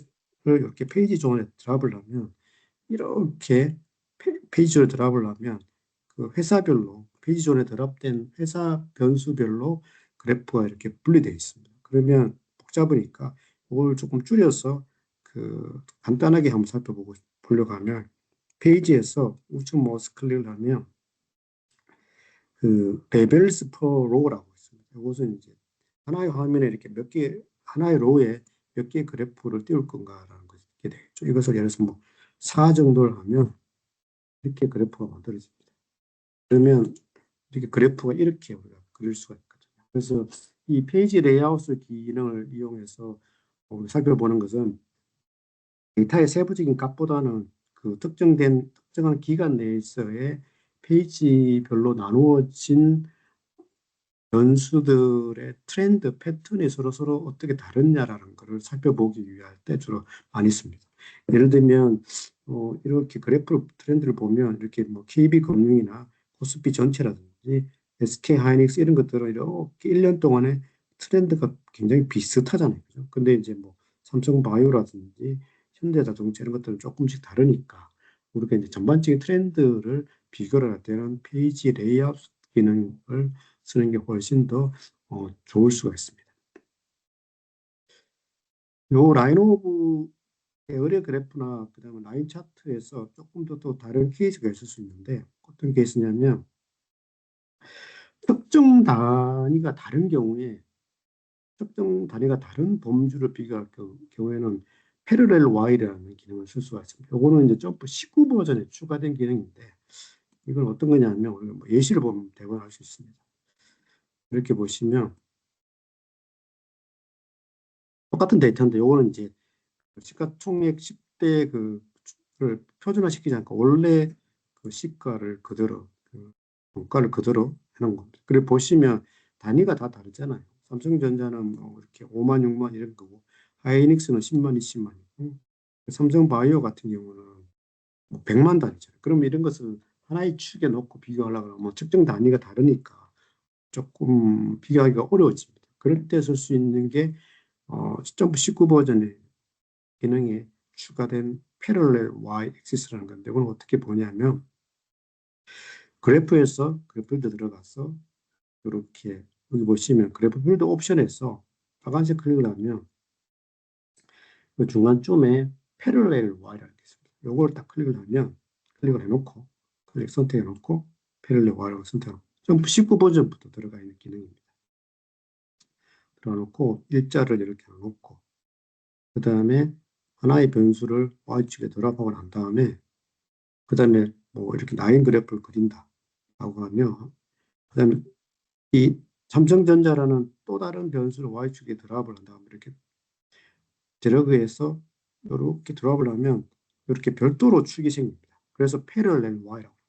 이렇게 페이지 존에 드랍을 하면 이렇게 페이지로 드랍을 하면 그 회사별로 페이지 존에 드랍된 회사 변수별로 그래프가 이렇게 분리되어 있습니다. 그러면 복잡하니까 이걸 조금 줄여서 그 간단하게 한번 보려고 하면 페이지에서 우측 마우스 클릭을 하면 그 레벨스 퍼 로우라고 있습니다. 이것은 이제 하나의 화면에 이렇게 하나의 로우에 몇 개의 그래프를 띄울 건가라는 것이 되겠죠. 이것을 예를 들어서 뭐 4 정도를 하면 이렇게 그래프가 만들어집니다. 그러면 이렇게 그래프가 이렇게 우리가 그릴 수가 있거든요. 그래서 이 페이지 레이아웃 기능을 이용해서 살펴보는 것은 데이터의 세부적인 값보다는 그 특정한 기간 내에서의 페이지별로 나누어진 변수들의 트렌드, 패턴이 서로 어떻게 다르냐라는 것을 살펴보기 위할 때 주로 많이 씁니다. 예를 들면, 이렇게 트렌드를 보면 이렇게 뭐 KB금융이나 코스피 전체라든지 SK 하이닉스 이런 것들은 이렇게 1년 동안에 트렌드가 굉장히 비슷하잖아요. 그죠? 근데 이제 뭐 삼성바이오라든지 현대자동차 이런 것들은 조금씩 다르니까 우리가 이제 전반적인 트렌드를 비교를 할 때는 페이지 레이아웃 기능을 쓰는 게 훨씬 더 좋을 수가 있습니다. 요 라인 오브 의뢰 그래프나 그다음에 라인 차트에서 조금 더 또 다른 케이스가 있을 수 있는데 어떤 케이스냐면 특정 단위가 다른 경우에 특정 단위가 다른 범주를 비교할 경우에는 패러렐 Y라는 기능을 쓸 수가 있습니다. 요거는 이제 점프 19 버전에 추가된 기능인데 이건 어떤 거냐면 우리가 뭐 예시를 보면 대박을 할 수 있습니다. 이렇게 보시면 똑같은 데이터인데 요거는 이제 시가총액 10대 그를 표준화시키지 않고 원래 그 시가를 그대로 원가를 그대로 해놓은 겁니다. 그리고 보시면 단위가 다 다르잖아요. 삼성전자는 뭐 이렇게 5만, 6만 이런 거고 하이닉스는 10만, 20만이고 삼성바이오 같은 경우는 뭐 100만 단위잖아요. 그럼 이런 것을 하나의 축에 놓고 비교하려고 하면 측정 단위가 다르니까 조금 비교하기가 어려워집니다. 그럴 때 쓸 수 있는 게 점프 19 버전의 기능에 추가된 패럴렐 Y 액시스라는 건데 이건 어떻게 보냐면 그래프 빌드 들어가서 이렇게 여기 보시면 그래프 빌드 옵션에서 빨간색 클릭을 하면 그 중간쯤에 패럴렐 Y라는 게 있습니다. 요걸 딱 클릭을 해놓고 선택해놓고 패럴렐 Y라고 선택하고 점프 19 버전부터 들어가 있는 기능입니다. 들어놓고 일자를 이렇게 놓고 그 다음에 하나의 변수를 Y축에 드랍하고 난 다음에 그 다음에 뭐 이렇게 라인 그래프를 그린다 라고 하면 그 다음에 이 삼성전자라는 또 다른 변수를 Y축에 드랍을 한 다음에 이렇게 드래그해서 이렇게 드랍을 하면 이렇게 별도로 축이 생깁니다. 그래서 패럴렐 Y라고 합니다.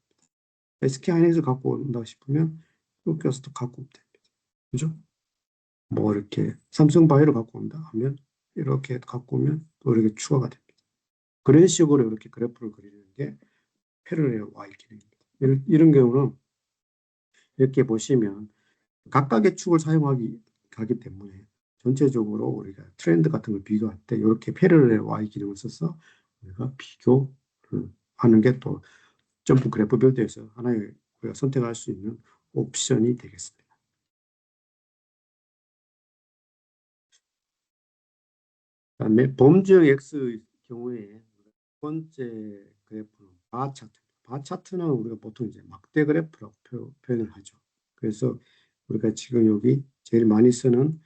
SK 하이닉스 갖고 온다 싶으면 이렇게 해서 또 갖고 오면 됩니다. 그죠? 뭐 이렇게 삼성바이오를 갖고 온다 하면 이렇게 갖고 오면 또 이렇게 추가가 됩니다. 그런 식으로 이렇게 그래프를 그리는 게 패럴렐 Y 기능입니다. 이런 경우는 이렇게 보시면 각각의 축을 가기 때문에 전체적으로 우리가 트렌드 같은 걸 비교할 때 이렇게 패러렐 Y 기능을 써서 우리가 비교를 하는 게 또 점프 그래프 빌드에서 하나의 우리가 선택할 수 있는 옵션이 되겠습니다. 그다음에 범주형 X 경우에 두 번째 그래프는 바 차트. 바 차트는 우리가 보통 이제 막대 그래프라고 표현을 하죠. 그래서 우리가 지금 여기 제일 많이 쓰는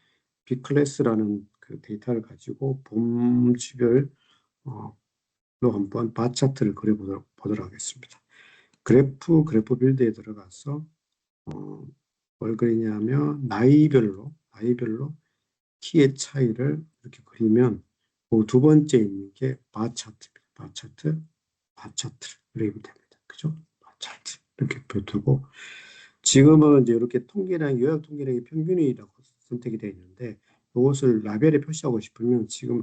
B클래스라는 그 데이터를 가지고 범주별로 한번 바 차트를 그려보도록 하겠습니다. 그래프 빌드에 들어가서 뭘 그리냐면 나이별로 키의 차이를 이렇게 그리면 그 두 번째 있는 게 바 차트입니다. 바 차트. 그리면 됩니다. 그죠? 차트 이렇게 두고 지금은 이제 이렇게 통계량, 요약 통계량의 평균이라고 선택이 되어 있는데 이것을 라벨에 표시하고 싶으면 지금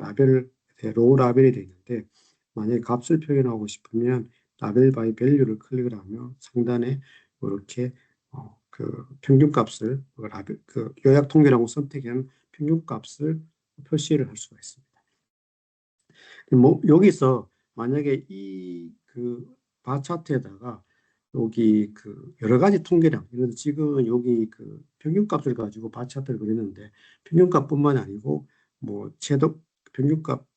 로우 라벨이 되어 있는데 만약에 값을 표현하고 싶으면 라벨 바이 밸류를 클릭을 하면 상단에 이렇게 그 평균값을 그 요약 통계라고 선택한 평균값을 표시를 할 수가 있습니다. 뭐 여기서 만약에 이 그 바 차트에다가 여기 그 여러 가지 통계량, 예를 들어 지금 여기 그 평균값을 가지고 바 차트를 그리는데 평균값뿐만이 아니고 뭐 평균값,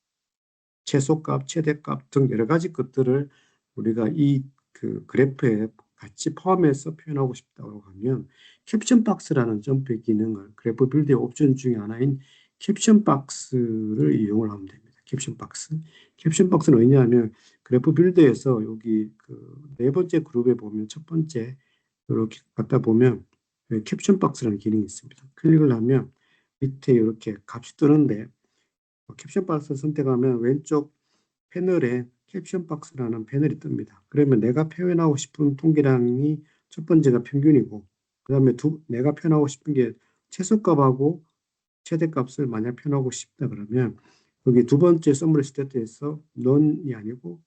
최소값, 최대값 등 여러 가지 것들을 우리가 이 그 그래프에 같이 포함해서 표현하고 싶다고 하면 캡션 박스라는 점프 기능을 그래프 빌드의 옵션 중에 하나인 캡션 박스를 이용을 하면 됩니다. 캡션 박스. 캡션 박스는 왜냐하면 그래프 빌드에서 여기 그 네 번째 그룹에 보면 첫 번째 이렇게 갖다 보면 캡션 박스라는 기능이 있습니다. 클릭을 하면 밑에 이렇게 값이 뜨는데 캡션 박스를 선택하면 왼쪽 패널에 캡션 박스라는 패널이 뜹니다. 그러면 내가 표현하고 싶은 통계량이 첫 번째가 평균이고, 그 다음에 내가 표현하고 싶은 게 최소값하고 최대값을 만약 표현하고 싶다 그러면 여기 두 번째 서머리 스태트에서 none이 아니고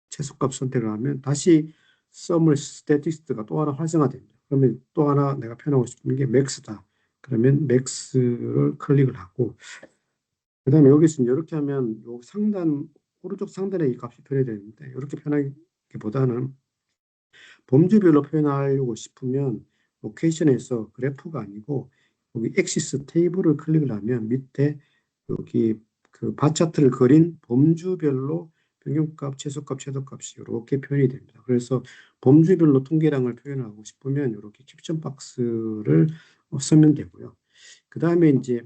최소값 선택을 하면 다시 서머리 스태티스트가 또 하나 활성화됩니다. 그러면 또 하나 내가 표현하고 싶은 게 max다. 그러면 max를 클릭을 하고 그 다음에 여기서 이렇게 하면 요 오른쪽 상단에 이 값이 표현이 되는데 이렇게 표현하기보다는 범주별로 표현하려고 싶으면 로케이션에서 그래프가 아니고 여기 엑시스 테이블을 클릭을 하면 밑에 여기 그 바 차트를 그린 범주별로 평균값, 최소값, 최소값이 이렇게 표현이 됩니다. 그래서 범주별로 통계량을 표현하고 싶으면 이렇게 캡션 박스를 쓰면 되고요. 그 다음에 이제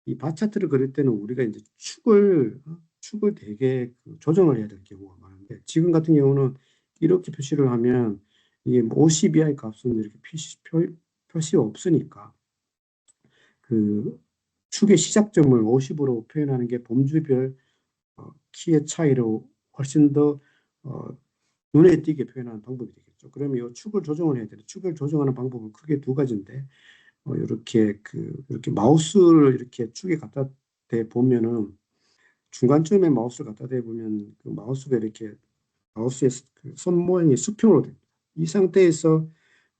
이 바 차트를 그릴 때는 우리가 이제 축을 되게 조정을 해야 될 경우가 많은데 지금 같은 경우는 이렇게 표시를 하면 이게 뭐 50이하의 값은 이렇게 표시가 없으니까 그 축의 시작점을 50으로 표현하는 게 범주별 키의 차이로 훨씬 더 눈에 띄게 표현하는 방법이 되겠죠. 그러면 이 축을 조정을 해야 되는데 축을 조정하는 방법은 크게 두 가지인데 이렇게 마우스를 이렇게 축에 갖다 대 보면은 중간쯤에 마우스를 갖다 대 보면 그 마우스가 이렇게 마우스의 그손 모양이 수평으로 됩니다. 이 상태에서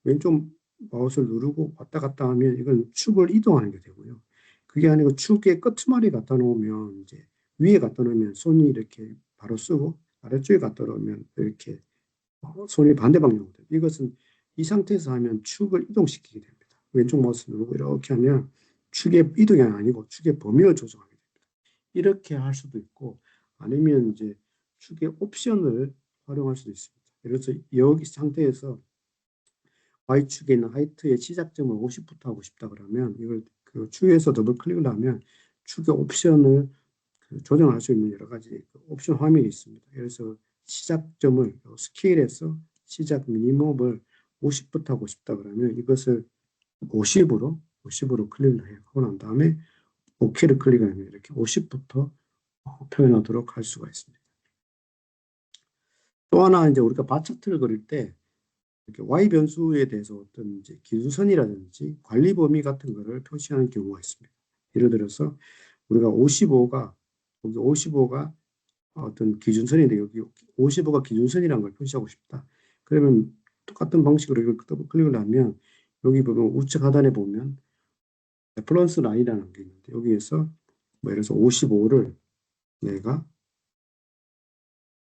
왼쪽 마우스를 누르고 왔다 갔다 하면 이건 축을 이동하는 게 되고요. 그게 아니고 축의 끄트머리 갖다 놓으면 이제 위에 갖다 놓으면 손이 이렇게 바로 쓰고 아래쪽에 갖다 놓으면 이렇게 손이 반대 방향으로 돼요. 이것은 이 상태에서 하면 축을 이동시키게 됩니다. 왼쪽 마우스 누르고 이렇게 하면 축의 이동이 아니고 축의 범위를 조정하게 됩니다. 이렇게 할 수도 있고 아니면 이제 축의 옵션을 활용할 수도 있습니다. 그래서 여기 상태에서 Y축에 있는 하이트의 시작점을 50부터 하고 싶다 그러면 이걸 그 축에서 더블 클릭을 하면 축의 옵션을 조정할 수 있는 여러 가지 옵션 화면이 있습니다. 그래서 시작점을 스케일에서 시작 미니멈을 50부터 하고 싶다 그러면 이것을 50으로 클릭을 해요. 하고 난 다음에 OK를 클릭하면 이렇게 50부터 표현하도록 할 수가 있습니다. 또 하나 이제 우리가 바 차트를 그릴 때 이렇게 Y 변수에 대해서 어떤 이제 기준선이라든지 관리 범위 같은 거를 표시하는 경우가 있습니다. 예를 들어서 우리가 55가 여기 55가 어떤 기준선인데 여기 55가 기준선이라는 걸 표시하고 싶다. 그러면 똑같은 방식으로 이걸 더블 클릭을 하면 여기 보면 우측 하단에 보면 레퍼런스 라인이라는 게 있는데 여기에서 뭐 예를 들어서 55를 내가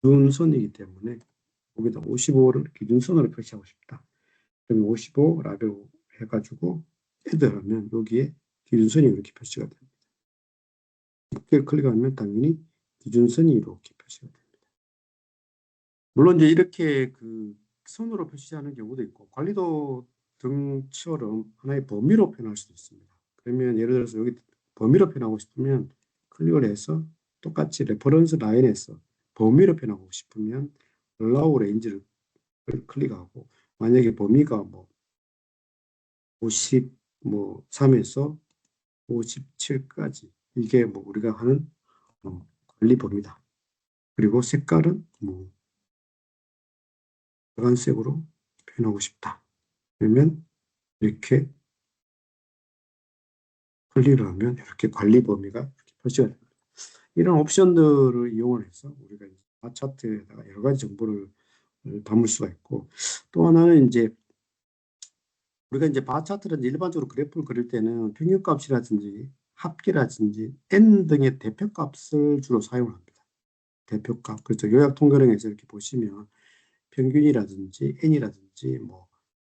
기준선이기 때문에 여기다 55를 기준선으로 표시하고 싶다. 그러면 55 라벨 해가지고 헤드하면 여기에 기준선이 이렇게 표시가 됩니다. 이렇게 클릭하면 당연히 기준선이 이렇게 표시가 됩니다. 물론 이제 이렇게 그 선으로 표시하는 경우도 있고 관리도 등처럼 하나의 범위로 표현할 수도 있습니다. 그러면 예를 들어서 여기 범위로 표현하고 싶으면 클릭을 해서 똑같이 레퍼런스 라인에서 범위로 표현하고 싶으면 allow range를 클릭하고 만약에 범위가 뭐 53에서 57까지 이게 뭐 우리가 하는 관리 범위다. 그리고 색깔은 뭐 빨간색으로 표현하고 싶다. 그러면 이렇게 클릭을 하면 이렇게 관리 범위가 이렇게 표시가 됩니다. 이런 옵션들을 이용을 해서 우리가 바 차트에다가 여러 가지 정보를 담을 수가 있고, 또 하나는 이제 우리가 이제 바 차트는 일반적으로 그래프를 그릴 때는 평균값이라든지 합계라든지 n 등의 대표값을 주로 사용을 합니다. 대표값. 그렇죠. 요약 통계령에서 이렇게 보시면 평균이라든지 n이라든지 뭐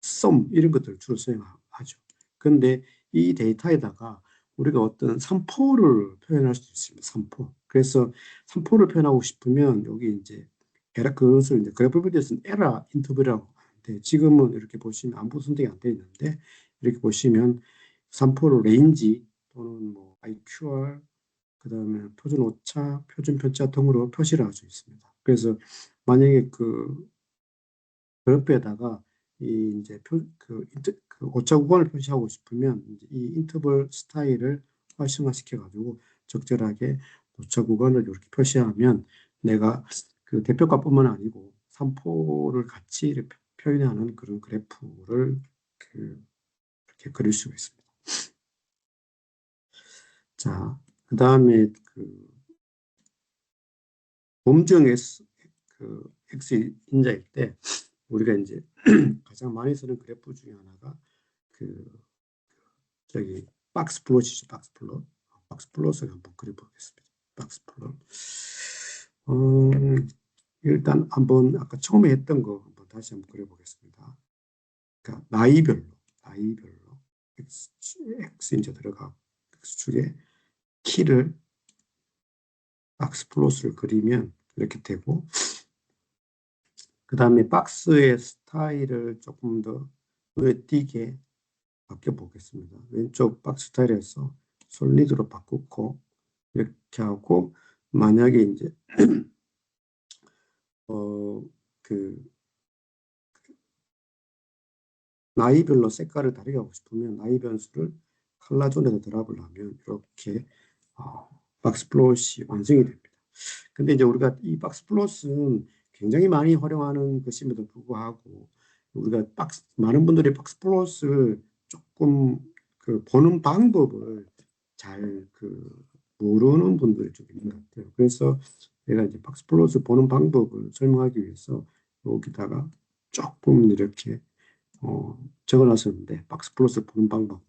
sum 이런 것들을 주로 사용하죠. 그런데 이 데이터에다가 우리가 어떤 산포를 표현할 수 있습니다. 산포. 그래서 산포를 표현하고 싶으면 여기 이제 그것을 이제 그래프 비디오에서는 에러 인터벌이라고 하는데, 지금은 이렇게 보시면 아무 선택이 안 되어 있는데, 이렇게 보시면 산포를 레인지 또는 뭐 IQR, 그다음에 표준 오차, 표준 편차 등으로 표시를 할 수 있습니다. 그래서 만약에 그 그래프에다가 이 이제 그 오차 구간을 표시하고 싶으면 이제 이 인터벌 스타일을 활성화시켜 가지고 적절하게 오차 구간을 이렇게 표시하면 내가 그 대표값뿐만 아니고 산포를 같이 이렇게 표현하는 그런 그래프를 이렇게 그릴 수가 있습니다. 자, 그다음에 그 범정 X 인자일 때 우리가 이제 가장 많이 쓰는 그래프 중에 하나가 그 저기 박스 플롯이죠. 박스 플롯. 박스 플롯을 한번 그려보겠습니다. 박스 플롯. 일단 한번 아까 처음에 했던 거 한번 다시 한번 그려보겠습니다. 그러니까 나이별로 X 이제 들어가 X축에 키를 박스 플롯을 그리면 이렇게 되고, 그 다음에 박스의 스타일을 조금 더 눈에 띄게 바뀌어 보겠습니다. 왼쪽 박스 스타일에서 솔리드로 바꾸고 이렇게 하고, 만약에 이제 그 나이별로 색깔을 다르게 하고 싶으면 나이 변수를 컬러 존에서 드랍을 하면 이렇게 박스 플롯이 완성이 됩니다. 근데 이제 우리가 이 박스 플롯은 굉장히 많이 활용하는 것임에도 불구하고 우리가 많은 분들이 박스 플롯을 조금 그 보는 방법을 잘 모르는 분들이 좀 있는 것 같아요. 그래서 내가 이제 박스 플롯을 보는 방법을 설명하기 위해서 여기다가 조금 이렇게 적어놨었는데, 박스 플롯을 보는 방법.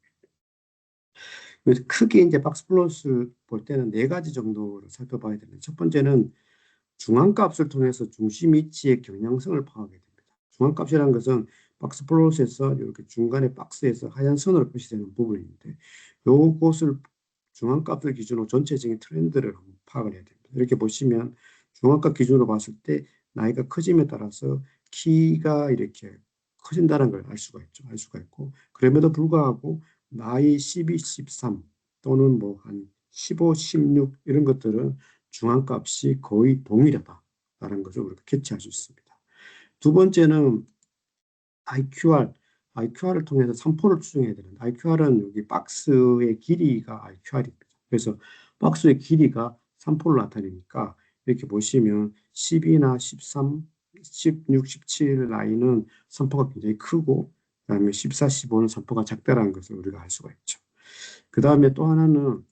그래서 크게 이제 박스 플롯을 볼 때는 네 가지 정도를 살펴봐야 되는데, 첫 번째는 중앙값을 통해서 중심 위치의 경향성을 파악하게 됩니다. 중앙값이라는 것은 박스 플롯에서 이렇게 중간에 박스에서 하얀 선으로 표시되는 부분인데, 요것을 중앙값을 기준으로 전체적인 트렌드를 파악을 해야 됩니다. 이렇게 보시면 중앙값 기준으로 봤을 때 나이가 커짐에 따라서 키가 이렇게 커진다는 걸 알 수가 있죠. 알 수가 있고, 그럼에도 불구하고 나이 12, 13 또는 뭐 한 15, 16 이런 것들은 중앙값이 거의 동일하다라는 것을 우리가 캐치할 수 있습니다. 두 번째는 IQR을 통해서 산포를 추정해야 되는데, IQR은 여기 박스의 길이가 IQR입니다. 그래서 박스의 길이가 산포를 나타내니까 이렇게 보시면 12나 13, 16, 17 라인은 산포가 굉장히 크고, 그다음에 14, 15는 산포가 작다라는 것을 우리가 알 수가 있죠. 그 다음에 또 하나는,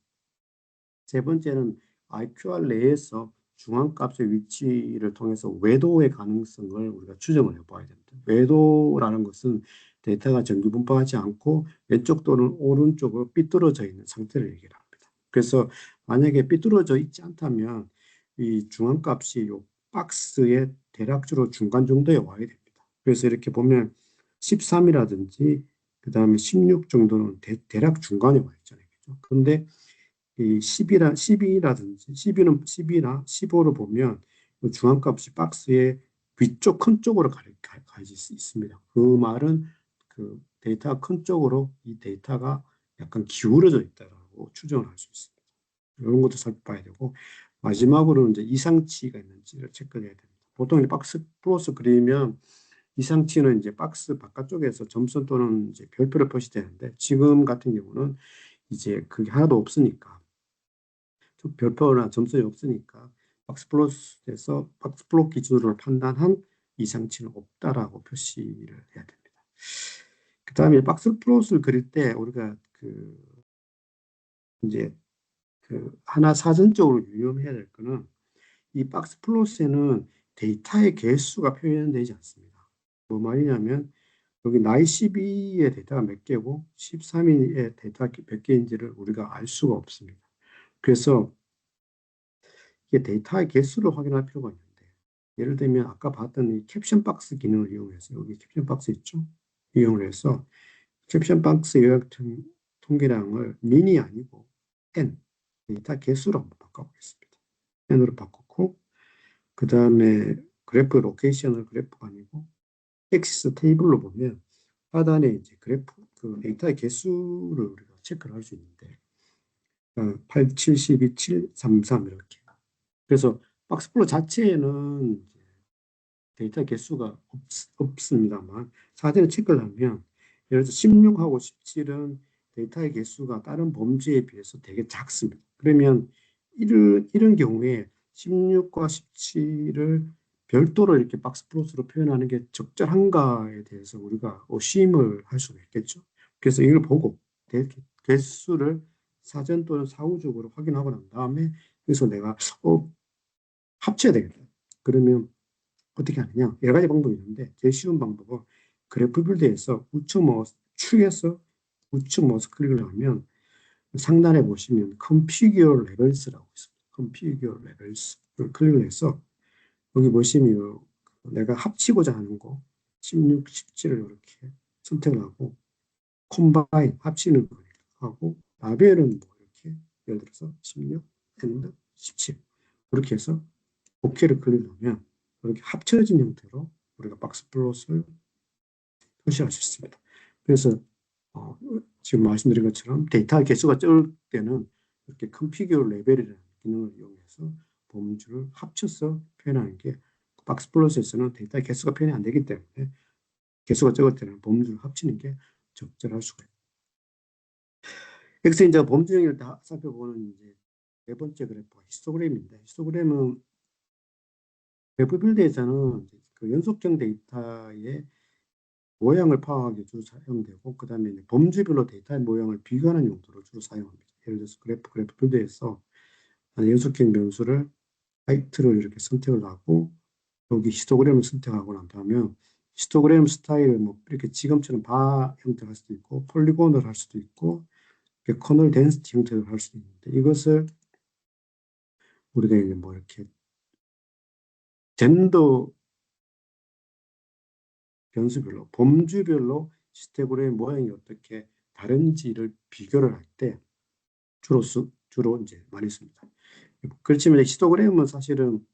세 번째는 IQR 내에서 중앙값의 위치를 통해서 외도의 가능성을 우리가 추정을 해봐야 됩니다. 외도라는 것은 데이터가 정규 분포하지 않고 왼쪽 또는 오른쪽으로 삐뚤어져 있는 상태를 얘기를 합니다. 그래서 만약에 삐뚤어져 있지 않다면 이 중앙값이 이 박스의 대략적으로 중간 정도에 와야 됩니다. 그래서 이렇게 보면 13이라든지 그 다음에 16 정도는 대략 중간에 와 있잖아요. 그런데 이 12라든지 12나 15를 보면 그 중앙값이 박스의 위쪽 큰 쪽으로 가질 수 있습니다. 그 말은 그 데이터가 큰 쪽으로 이 데이터가 약간 기울어져 있다고 추정을 할 수 있습니다. 이런 것도 살펴봐야 되고, 마지막으로는 이제 이상치가 있는지를 체크해야 됩니다. 보통 이제 박스 플롯을 그리면 이상치는 이제 박스 바깥쪽에서 점선 또는 이제 별표로 표시되는데, 지금 같은 경우는 이제 그게 하나도 없으니까, 별표나 점선이 없으니까 박스플롯에서 박스플롯 기준으로 판단한 이상치는 없다라고 표시를 해야 됩니다. 그 다음에 박스 플롯을 그릴 때 우리가 이제 하나 사전적으로 유념해야 될 거는 이 박스 플롯에는 데이터의 개수가 표현되지 않습니다. 뭐 말이냐면 여기 나이 12의 데이터가 몇 개고 13일의 데이터가 몇 개인지를 우리가 알 수가 없습니다. 그래서 이게 데이터의 개수를 확인할 필요가 있는데 예를 들면 아까 봤던 이 캡션 박스 기능을 이용해서 여기 캡션 박스 있죠? 이용을 해서 캡션 박스 요약 통계량을 민이 아니고 n 데이터 개수로 한번 바꿔보겠습니다. n으로 바꿨고 그 다음에 그래프 로케이션을 그래프가 아니고 엑시스 테이블로 보면 하단에 이제 그래프 그 데이터의 개수를 우리가 체크를 할 수 있는데 8, 72, 7, 33 이렇게. 그래서 박스플롯 자체에는 데이터 개수가 없습니다만 사전에 체크를 하면 예를 들어서 16하고 17은 데이터의 개수가 다른 범주에 비해서 되게 작습니다. 그러면 이런 경우에 16과 17을 별도로 이렇게 박스플롯으로 표현하는 게 적절한가에 대해서 우리가 의심을 할 수가 있겠죠. 그래서 이걸 보고 개수를 사전 또는 사후적으로 확인하고 난 다음에 그래서 내가 합쳐야 되겠다. 그러면 어떻게 하느냐? 여러 가지 방법이 있는데 제일 쉬운 방법은 그래프 빌드에서 우측 마우스 축에서 우측 마우스 클릭을 하면 상단에 보시면 Configure Levels라고 있습니다. Configure Levels를 클릭을 해서 여기 보시면 내가 합치고자 하는 거 16, 17을 이렇게 선택을 하고 콤바인 합치는 거 하고 라벨은 뭐 이렇게 예를 들어서 16 and 17 이렇게 해서 OK를 클릭하면 이렇게 합쳐진 형태로 우리가 박스 플롯을 표시할 수 있습니다. 그래서 지금 말씀드린 것처럼 데이터 개수가 적을 때는 이렇게 컨피규어 레벨이라는 기능을 이용해서 범주를 합쳐서 표현하는 게 박스 플롯에서는 데이터 개수가 표현이 안 되기 때문에 개수가 적을 때는 범주를 합치는 게 적절할 수가 있습니다. 여기서 이제 범주 정의를 다 살펴보는 이제 네 번째 그래프가 히스토그램인데 히스토그램은 그래프 빌드에서는 그 연속형 데이터의 모양을 파악하기 주로 사용되고 그 다음에 범주별로 데이터의 모양을 비교하는 용도로 주로 사용합니다. 예를 들어서 그래프 빌드에서 연속형 변수를 하이트를 이렇게 선택을 하고 여기 히스토그램을 선택하고 난 다음에 히스토그램 스타일을 뭐 이렇게 지금처럼 바 형태로 할 수도 있고 폴리곤을 할 수도 있고 커널 덴시티 형태로 할 수도 있는데 이것을 우리가 이제 뭐 이렇게 젠더 변수별로 범주별로 히스토그램 모양이 어떻게 다른지를 비교를 할 때 주로 이제 많이 씁니다. 그렇지만 히스토그램은 사실은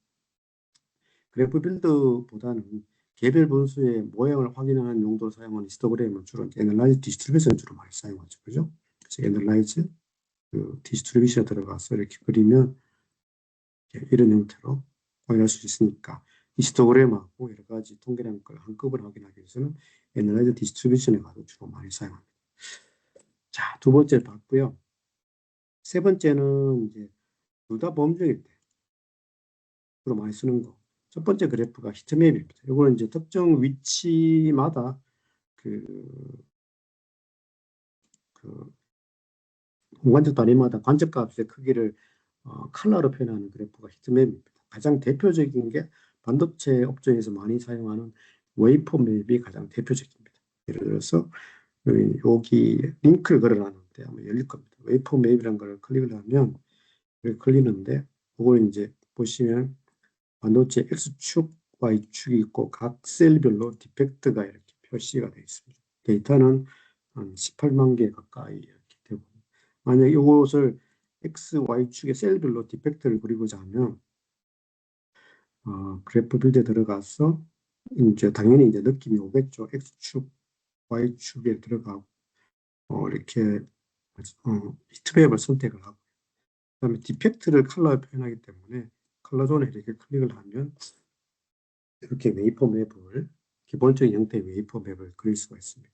그래프 빌드보다는 개별 변수의 모양을 확인하는 용도로 사용하는 히스토그램은 주로 애널라이즈 디스트리뷰션을 주로 많이 사용하죠. 그죠? 그래서 애널라이즈 디스트리뷰션에 들어가서 이렇게 그리면 이런 형태로 확인할 수 있으니까 히스토그램하고 여러 가지 통계량 걸 한꺼번에 확인하기 위해서는 애널라이즈 디스트리뷰션에 가서 주로 많이 사용합니다. 자, 두 번째 봤고요. 세 번째는 이제 둘 다 범주일 때 주로 많이 쓰는 거. 첫 번째 그래프가 히트맵입니다. 이거는 이제 특정 위치마다 그 공간적 단위마다 관측값의 크기를 컬러로 표현하는 그래프가 히트맵입니다. 가장 대표적인 게 반도체 업종에서 많이 사용하는 웨이퍼맵이 가장 대표적입니다. 예를 들어서 여기 링크를 걸어놨는데 아마 열릴 겁니다. 웨이퍼맵이라는 걸 클릭을 하면 이렇게 걸리는데 그걸 이제 보시면 반도체 X축, Y축이 있고 각 셀별로 디펙트가 이렇게 표시가 되어 있습니다. 데이터는 한 18만 개 가까이 이렇게 되고 만약 이것을 X, Y축의 셀별로 디펙트를 그리고자 하면 그래프 빌드에 들어가서 이제 당연히 이제 느낌이 오겠죠. X축, Y축에 들어가고 이렇게 히트맵을 선택을 하고 그다음에 디펙트를 컬러에 표현하기 때문에 컬러 존에 이렇게 클릭을 하면 이렇게 웨이퍼 맵을 기본적인 형태의 웨이퍼 맵을 그릴 수가 있습니다.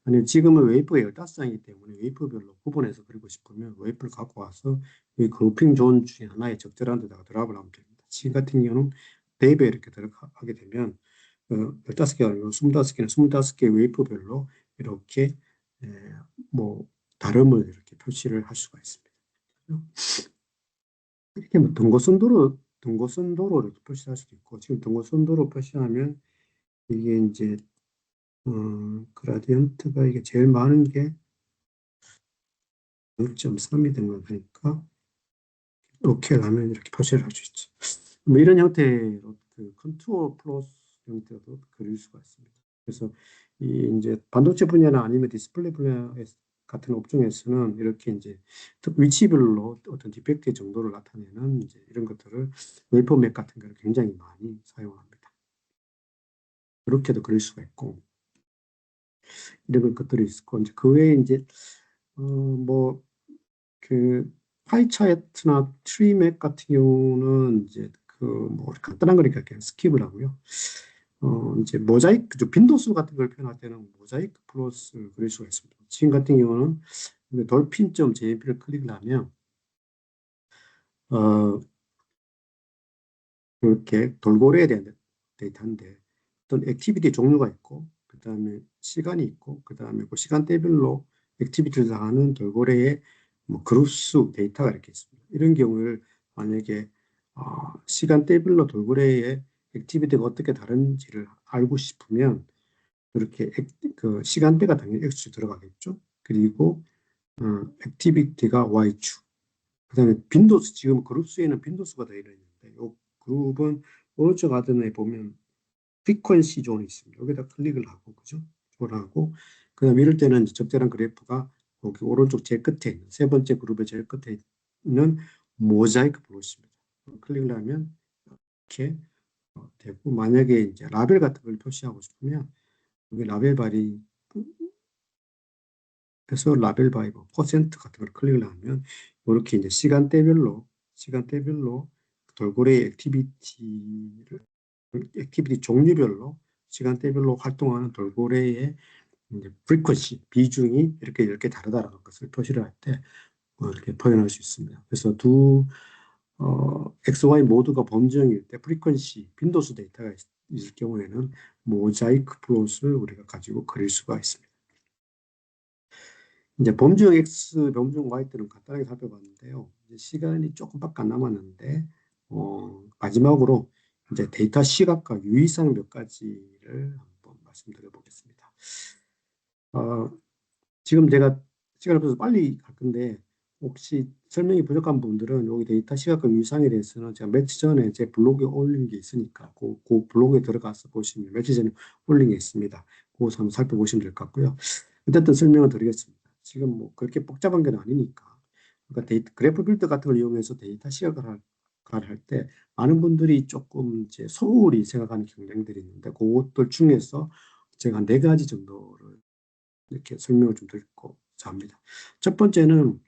아니 지금은 웨이퍼가 15장이기 때문에 웨이퍼별로 구분해서 그리고 싶으면 웨이퍼를 갖고 와서 이 그룹핑 존 중에 하나에 적절한 데다가 드랍을 하면 됩니다. 지금 같은 경우는 탭에 이렇게 들어가게 되면 15개가 아니고 25개나 25개 웨이프별로 이렇게 에, 뭐 다름을 이렇게 표시를 할 수가 있습니다. 이렇게 뭐 등고선도로를 표시할 수도 있고, 지금 등고선도로 표시하면 이게 이제 그라디언트가 이게 제일 많은 게 0.3이 된 거니까 이렇게 하면 이렇게 표시를 할 수 있죠. 뭐 이런 형태로 그 컨트롤 플러스 형태로 그릴 수가 있습니다. 그래서 이 이제 반도체 분야나 아니면 디스플레이 분야 같은 업종에서는 이렇게 이제 위치별로 어떤 디펙트 정도를 나타내는 이제 이런 것들을 웨이퍼맵 같은 거를 굉장히 많이 사용합니다. 이렇게도 그릴 수가 있고 이런 것들이 있고 이제 그 외에 이제 그 파이 차트나 트리맵 같은 경우는 이제 그 뭐 간단한 거니까 그냥 스킵을 하고요. 이제 모자이크, 빈도수 같은 걸 표현할 때는 모자이크 플러스 그릴 수가 있습니다. 지금 같은 경우는 dolphin.jp를 클릭을 하면 어, 이렇게 돌고래에 대한 데이터인데 어떤 액티비티 종류가 있고 그 다음에 시간이 있고 그 다음에 그 시간대별로 액티비티를 하는 돌고래의 뭐 그룹 수 데이터가 이렇게 있습니다. 이런 경우를 만약에 시간대별로 돌고래의 액티비티가 어떻게 다른지를 알고 싶으면 이렇게 그 시간대가 당연히 X축 들어가겠죠. 그리고 액티비티가 Y축. 그다음에 빈도수, 지금 그룹 수에는 빈도수가 되어 있는데 이 그룹은 오른쪽 하단에 보면 프리퀀시 존이 있습니다. 여기다 클릭을 하고 그죠? 존하고 그다음 이럴 때는 적절한 그래프가 여기 오른쪽 제일 끝에 있는 세 번째 그룹의 제일 끝에 있는 모자이크 블록입니다. 클릭을 하면 이렇게 되고 만약에 이제 라벨 같은 걸 표시하고 싶으면 여기 라벨 바리 해서 라벨 바이 뭐 퍼센트 같은 걸 클릭을 하면 이렇게 이제 시간대별로 돌고래 액티비티 종류별로 시간대별로 활동하는 돌고래의 이제 프리퀀시 비중이 이렇게 다르다라는 것을 표시를 할 때 이렇게 표현할 수 있습니다. 그래서 X, Y 모두가 범정일 때 프리퀀시 빈도수 데이터가 있을 경우에는 모자이크 플롯을 우리가 가지고 그릴 수가 있습니다. 이제 범주형 X, 범주형 Y 때는 간단하게 살펴봤는데요. 이제 시간이 조금밖에 안 남았는데, 마지막으로 이제 데이터 시각과 유의사항 몇 가지를 한번 말씀드려 보겠습니다. 지금 제가 시간을 벌써 빨리 갈 건데, 혹시 설명이 부족한 분들은 여기 데이터 시각과 유의사항에 대해서는 제가 며칠 전에 제 블로그에 올린 게 있으니까, 그 블로그에 들어가서 보시면 며칠 전에 올린 게 있습니다. 그거 한번 살펴보시면 될 것 같고요. 어쨌든 설명을 드리겠습니다. 지금 뭐 그렇게 복잡한 건 아니니까. 그러니까 그래프 빌더 같은 걸 이용해서 데이터 시각을 할 때 많은 분들이 조금 이제 소홀히 생각하는 경향들이 있는데 그것들 중에서 제가 네 가지 정도를 이렇게 설명을 좀 드리고자 합니다. 첫 번째는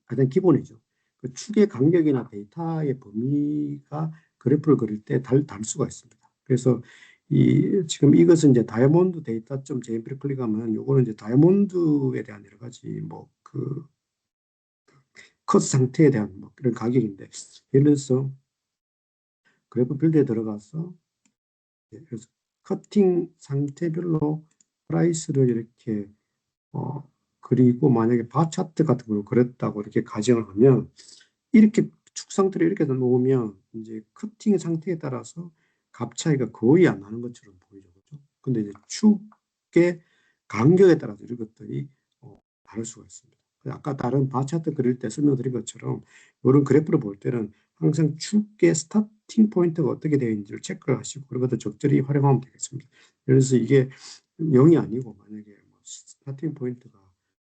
가장 기본이죠. 그 축의 간격이나 데이터의 범위가 그래프를 그릴 때 다를 수가 있습니다. 그래서 지금 이것은 이제 다이아몬드 데이터.점 JP를 클릭하면 요거는 이제 다이아몬드에 대한 여러 가지 뭐 컷 상태에 대한 뭐 그런 가격인데 예를 들어서 그래프 빌드에 들어가서 그래서 커팅 상태별로 프라이스를 이렇게 어, 그리고 만약에 바 차트 같은 걸 그렸다고 이렇게 가정을 하면 이렇게 축 상태를 이렇게 놓으면 이제 커팅 상태에 따라서 값 차이가 거의 안 나는 것처럼 보이죠. 그죠? 근데 이제 축의 간격에 따라서 이런 것들이 다를 수가 있습니다. 아까 다른 바 차트 그릴 때 설명드린 것처럼 이런 그래프를 볼 때는 항상 축의 스타팅 포인트가 어떻게 되어 있는지를 체크를 하시고 그런 것도 적절히 활용하면 되겠습니다. 그래서 이게 0이 아니고 만약에 뭐 스타팅 포인트가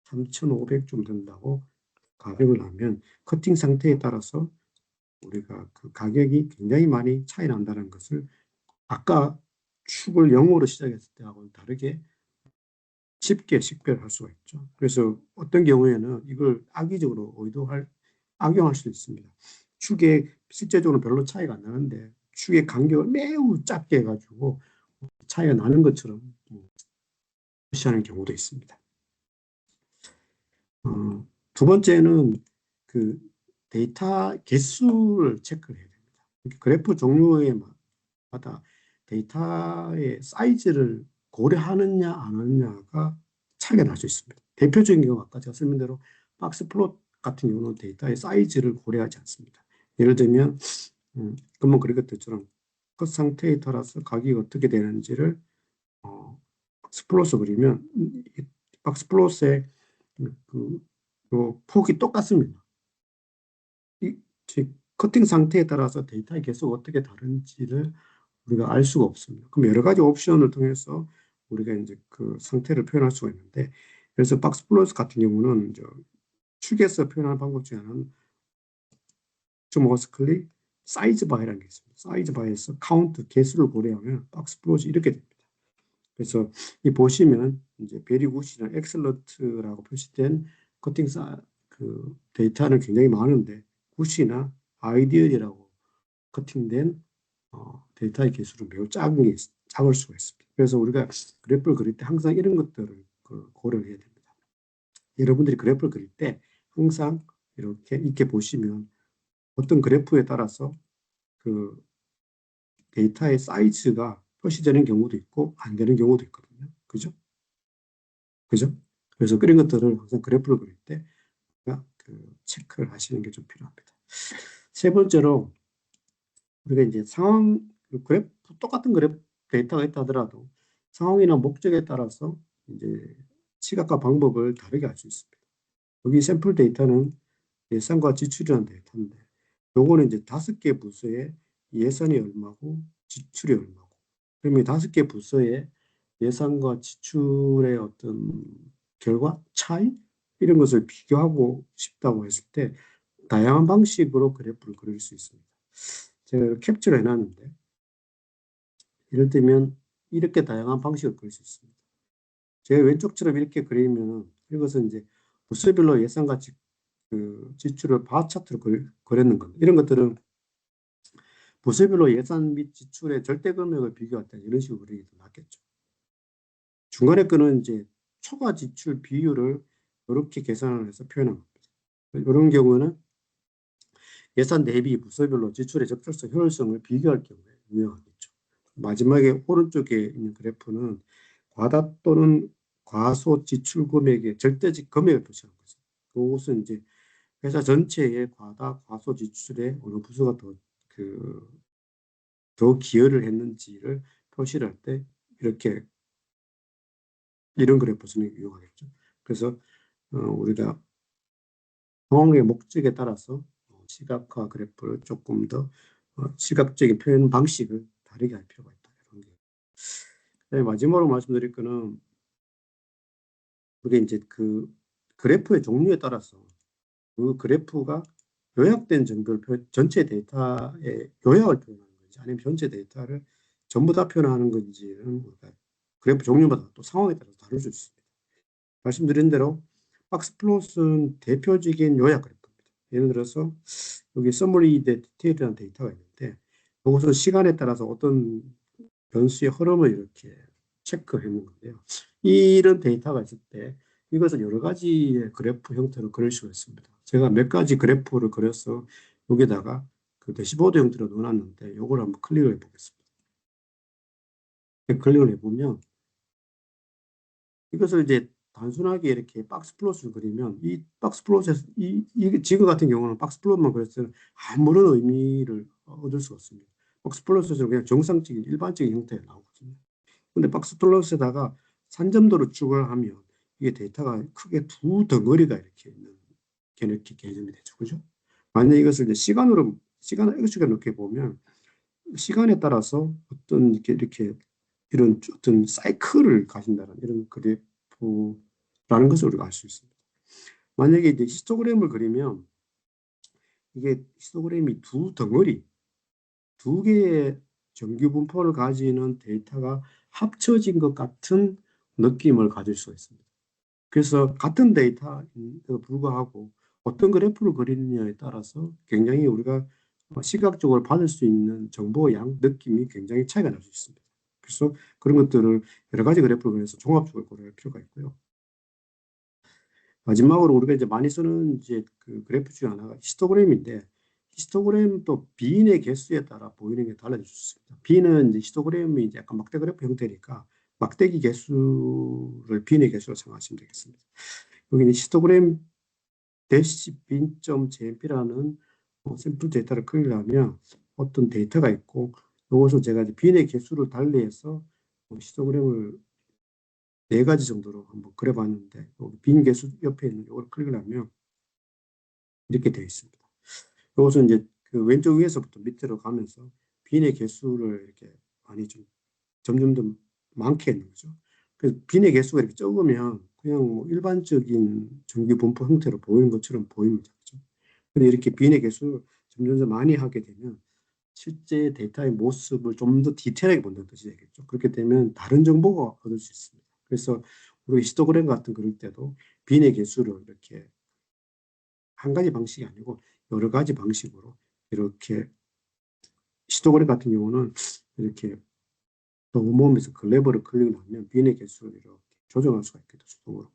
3,500좀 된다고 가격을 하면 커팅 상태에 따라서 우리가 그 가격이 굉장히 많이 차이 난다는 것을 아까 축을 0으로 시작했을 때하고는 다르게 쉽게 식별할 수가 있죠. 그래서 어떤 경우에는 이걸 악용할 수 있습니다. 축에 실제적으로 별로 차이가 안 나는데 축의 간격을 매우 짧게 해가지고 차이가 나는 것처럼 표시하는 경우도 있습니다. 두 번째는 그 데이터 개수를 체크를 해야 됩니다. 그래프 종류에 마다 데이터의 사이즈를 고려하느냐 안 하느냐가 차이가 날 수 있습니다. 대표적인 경우 아까 제가 설명한 대로 박스 플롯 같은 경우는 데이터의 사이즈를 고려하지 않습니다. 예를 들면 그러면 그랬것처럼 그 상태에 따라서 가격이 어떻게 되는지를 박스 플롯을 그리면 이 박스 플롯의 그 폭이 똑같습니다. 즉 커팅 상태에 따라서 데이터의 개수가 어떻게 다른지를 우리가 알 수가 없습니다. 그럼 여러 가지 옵션을 통해서 우리가 이제 그 상태를 표현할 수가 있는데, 그래서 박스 플롯 같은 경우는 이제 축에서 표현하는 방법 중에 하나는 머스클리 사이즈 바이라는 게 있습니다. 사이즈 바이에서 카운트 개수를 고려하면 박스 플롯이 이렇게 됩니다. 그래서 이 보시면 이제 베리 굿이나 엑셀런트라고 표시된 커팅 그 데이터는 굉장히 많은데 굿이나 아이디얼이라고 커팅된 데이터의 개수는 매우 작을 수가 있습니다. 그래서 우리가 그래프를 그릴 때 항상 이런 것들을 고려해야 됩니다. 여러분들이 그래프를 그릴 때 항상 이렇게 보시면 어떤 그래프에 따라서 그 데이터의 사이즈가 표시되는 경우도 있고 안 되는 경우도 있거든요. 그죠? 그죠? 그래서 그런 것들을 항상 그래프를 그릴 때 체크를 하시는 게 좀 필요합니다. 세 번째로 우리가 이제 상황 그래프 똑같은 그래프 데이터가 있다 하더라도 상황이나 목적에 따라서 이제 시각과 방법을 다르게 할 수 있습니다. 여기 샘플 데이터는 예산과 지출이라는 데이터인데 요거는 이제 5개 부서의 예산이 얼마고 지출이 얼마고 그러면 5개 부서의 예산과 지출의 어떤 결과 차이 이런 것을 비교하고 싶다고 했을 때 다양한 방식으로 그래프를 그릴 수 있습니다. 제가 캡처를 해놨는데 예를 들면 이렇게 다양한 방식을 그릴 수 있습니다. 제가 왼쪽처럼 이렇게 그리면 이것은 이제 부서별로 예산과 지출을 바 차트로 그렸는 겁니다. 이런 것들은 부서별로 예산 및 지출의 절대 금액을 비교할 때 이런 식으로 그리기 더 낫겠죠. 중간에 거는 이제 초과 지출 비율을 이렇게 계산을 해서 표현한 겁니다. 이런 경우는 예산 대비 부서별로 지출의 적절성, 효율성을 비교할 경우에 유용하겠죠. 마지막에 오른쪽에 있는 그래프는 과다 또는 과소 지출 금액의 절대적 금액을 표시하는 거죠. 그것은 이제 회사 전체의 과다, 과소 지출에 어느 부서가 더 기여를 했는지를 표시를 할 때 이렇게 이런 그래프는 유용하겠죠. 그래서 우리가 상황의 목적에 따라서 시각화 그래프를 조금 더 시각적인 표현 방식을 다르게 할 필요가 있다. 이런 게. 네, 마지막으로 말씀드릴 거는 그게 이제 그 그래프의 종류에 따라서 그 그래프가 요약된 정보를 전체 데이터의 요약을 표현하는 건지 아니면 전체 데이터를 전부 다 표현하는 건지는 우리가 그래프 종류마다 또 상황에 따라서 다를 수 있습니다. 말씀드린 대로 박스 플롯은 대표적인 요약 그래프입니다. 예를 들어서 여기 서머리 디테일이라는 데이터가 있는데 이것은 시간에 따라서 어떤 변수의 흐름을 이렇게 체크해 놓은 건데요. 이런 데이터가 있을 때 이것을 여러 가지의 그래프 형태로 그릴 수가 있습니다. 제가 몇 가지 그래프를 그려서 여기다가 그 대시보드 형태로 넣어놨는데 이걸 한번 클릭을 해보겠습니다. 클릭을 해보면 이것을 이제 단순하게 이렇게 박스 플롯을 그리면 이 박스 플롯에서 지금 같은 경우는 박스 플롯만 그렸을 때 아무런 의미를 얻을 수가 없습니다. 박스 플롯에서는 그냥 정상적인 일반적인 형태가 나오거든요. 근데 박스 플롯에다가 산점도를 추가하면 이게 데이터가 크게 두 덩어리가 이렇게 있는 개념이 되죠. 그죠? 만약 이것을 이제 시간을 이렇게 보면 시간에 따라서 어떤 이렇게 이런 어떤 사이클을 가진다는 이런 그래프라는 것을 우리가 알 수 있습니다. 만약에 이제 히스토그램을 그리면 이게 히스토그램이 두 개의 정규 분포를 가지는 데이터가 합쳐진 것 같은 느낌을 가질 수가 있습니다. 그래서 같은 데이터에도 불구하고 어떤 그래프를 그리느냐에 따라서 굉장히 우리가 시각적으로 받을 수 있는 정보 양, 느낌이 굉장히 차이가 날 수 있습니다. 그래서 그런 것들을 여러 가지 그래프를 그려서 종합적으로 고려할 필요가 있고요. 마지막으로 우리가 이제 많이 쓰는 이제 그 그래프 중에 하나가 히스토그램인데 히스토그램 또 빈의 개수에 따라 보이는 게 달라질 수 있습니다. 빈은 이제 히스토그램이 이제 약간 막대 그래프 형태니까 막대기 개수를 빈의 개수로 생각하시면 되겠습니다. 여기는 히스토그램 대시 빈.jmp라는 샘플 데이터를 클릭하면 어떤 데이터가 있고 이것을 제가 이제 빈의 개수를 달리해서 히스토그램을 네 가지 정도로 한번 그려봤는데 빈 개수 옆에 있는 이걸 클릭을 하면 이렇게 되어 있습니다. 이것은 이제 그 왼쪽 위에서부터 밑으로 가면서 빈의 개수를 이렇게 많이 좀 점점 더 많게 했는 거죠. 그래서 빈의 개수가 이렇게 적으면 그냥 뭐 일반적인 정규 분포 형태로 보이는 것처럼 보입니다. 그렇죠? 근데 이렇게 빈의 개수를 점점 더 많이 하게 되면 실제 데이터의 모습을 좀 더 디테일하게 본다는 뜻이 되겠죠. 그렇게 되면 다른 정보가 얻을 수 있습니다. 그래서 우리 히스토그램 같은 그럴 때도 빈의 개수를 이렇게 한 가지 방식이 아니고 여러 가지 방식으로 이렇게 히스토그램 같은 경우는 이렇게 모음에서 그 레버를 클릭하면 빈의 개수를 이렇게 조정할 수가 있겠죠. 수동으로.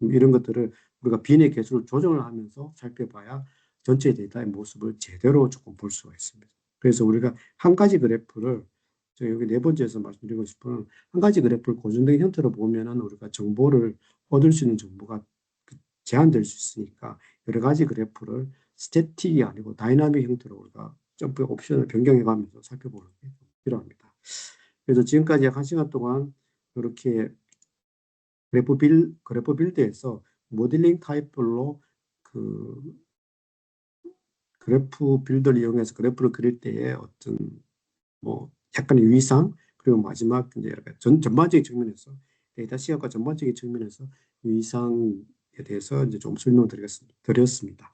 이런 것들을 우리가 빈의 개수를 조정을 하면서 살펴봐야 전체 데이터의 모습을 제대로 조금 볼 수가 있습니다. 그래서 우리가 한 가지 그래프를 저 여기 네 번째에서 말씀드리고 싶은 한 가지 그래프를 고정된 형태로 보면은 우리가 정보를 얻을 수 있는 정보가 제한될 수 있으니까 여러 가지 그래프를 스태틱이 아니고 다이나믹 형태로 우리가 점프 옵션을 변경해 가면서 살펴보는 게 필요합니다. 그래서 지금까지 약 1시간 동안 이렇게 그래프 빌드에서 모델링 타입별로 그 그래프 빌더를 이용해서 그래프를 그릴 때의 어떤 뭐 약간의 위상 그리고 마지막 이제 전반적인 측면에서 데이터 시각과 전반적인 측면에서 위상에 대해서 이제 좀 설명을 드렸습니다.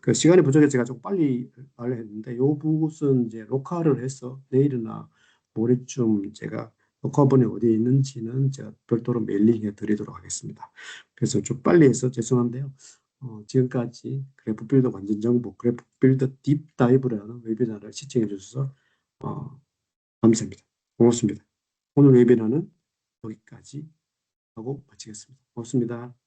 그 시간이 부족해서 제가 좀 빨리 말을 했는데 이 부분은 이제 녹화를 해서 내일이나 모레쯤 제가 녹화본이 어디에 있는지는 제가 별도로 메일링해 드리도록 하겠습니다. 그래서 좀 빨리 해서 죄송한데요. 지금까지 그래프 빌더 완전 정보, 그래프 빌더 딥 다이브라는 웨비나를 시청해 주셔서 어, 감사합니다. 고맙습니다. 오늘 웨비나는 여기까지 하고 마치겠습니다. 고맙습니다.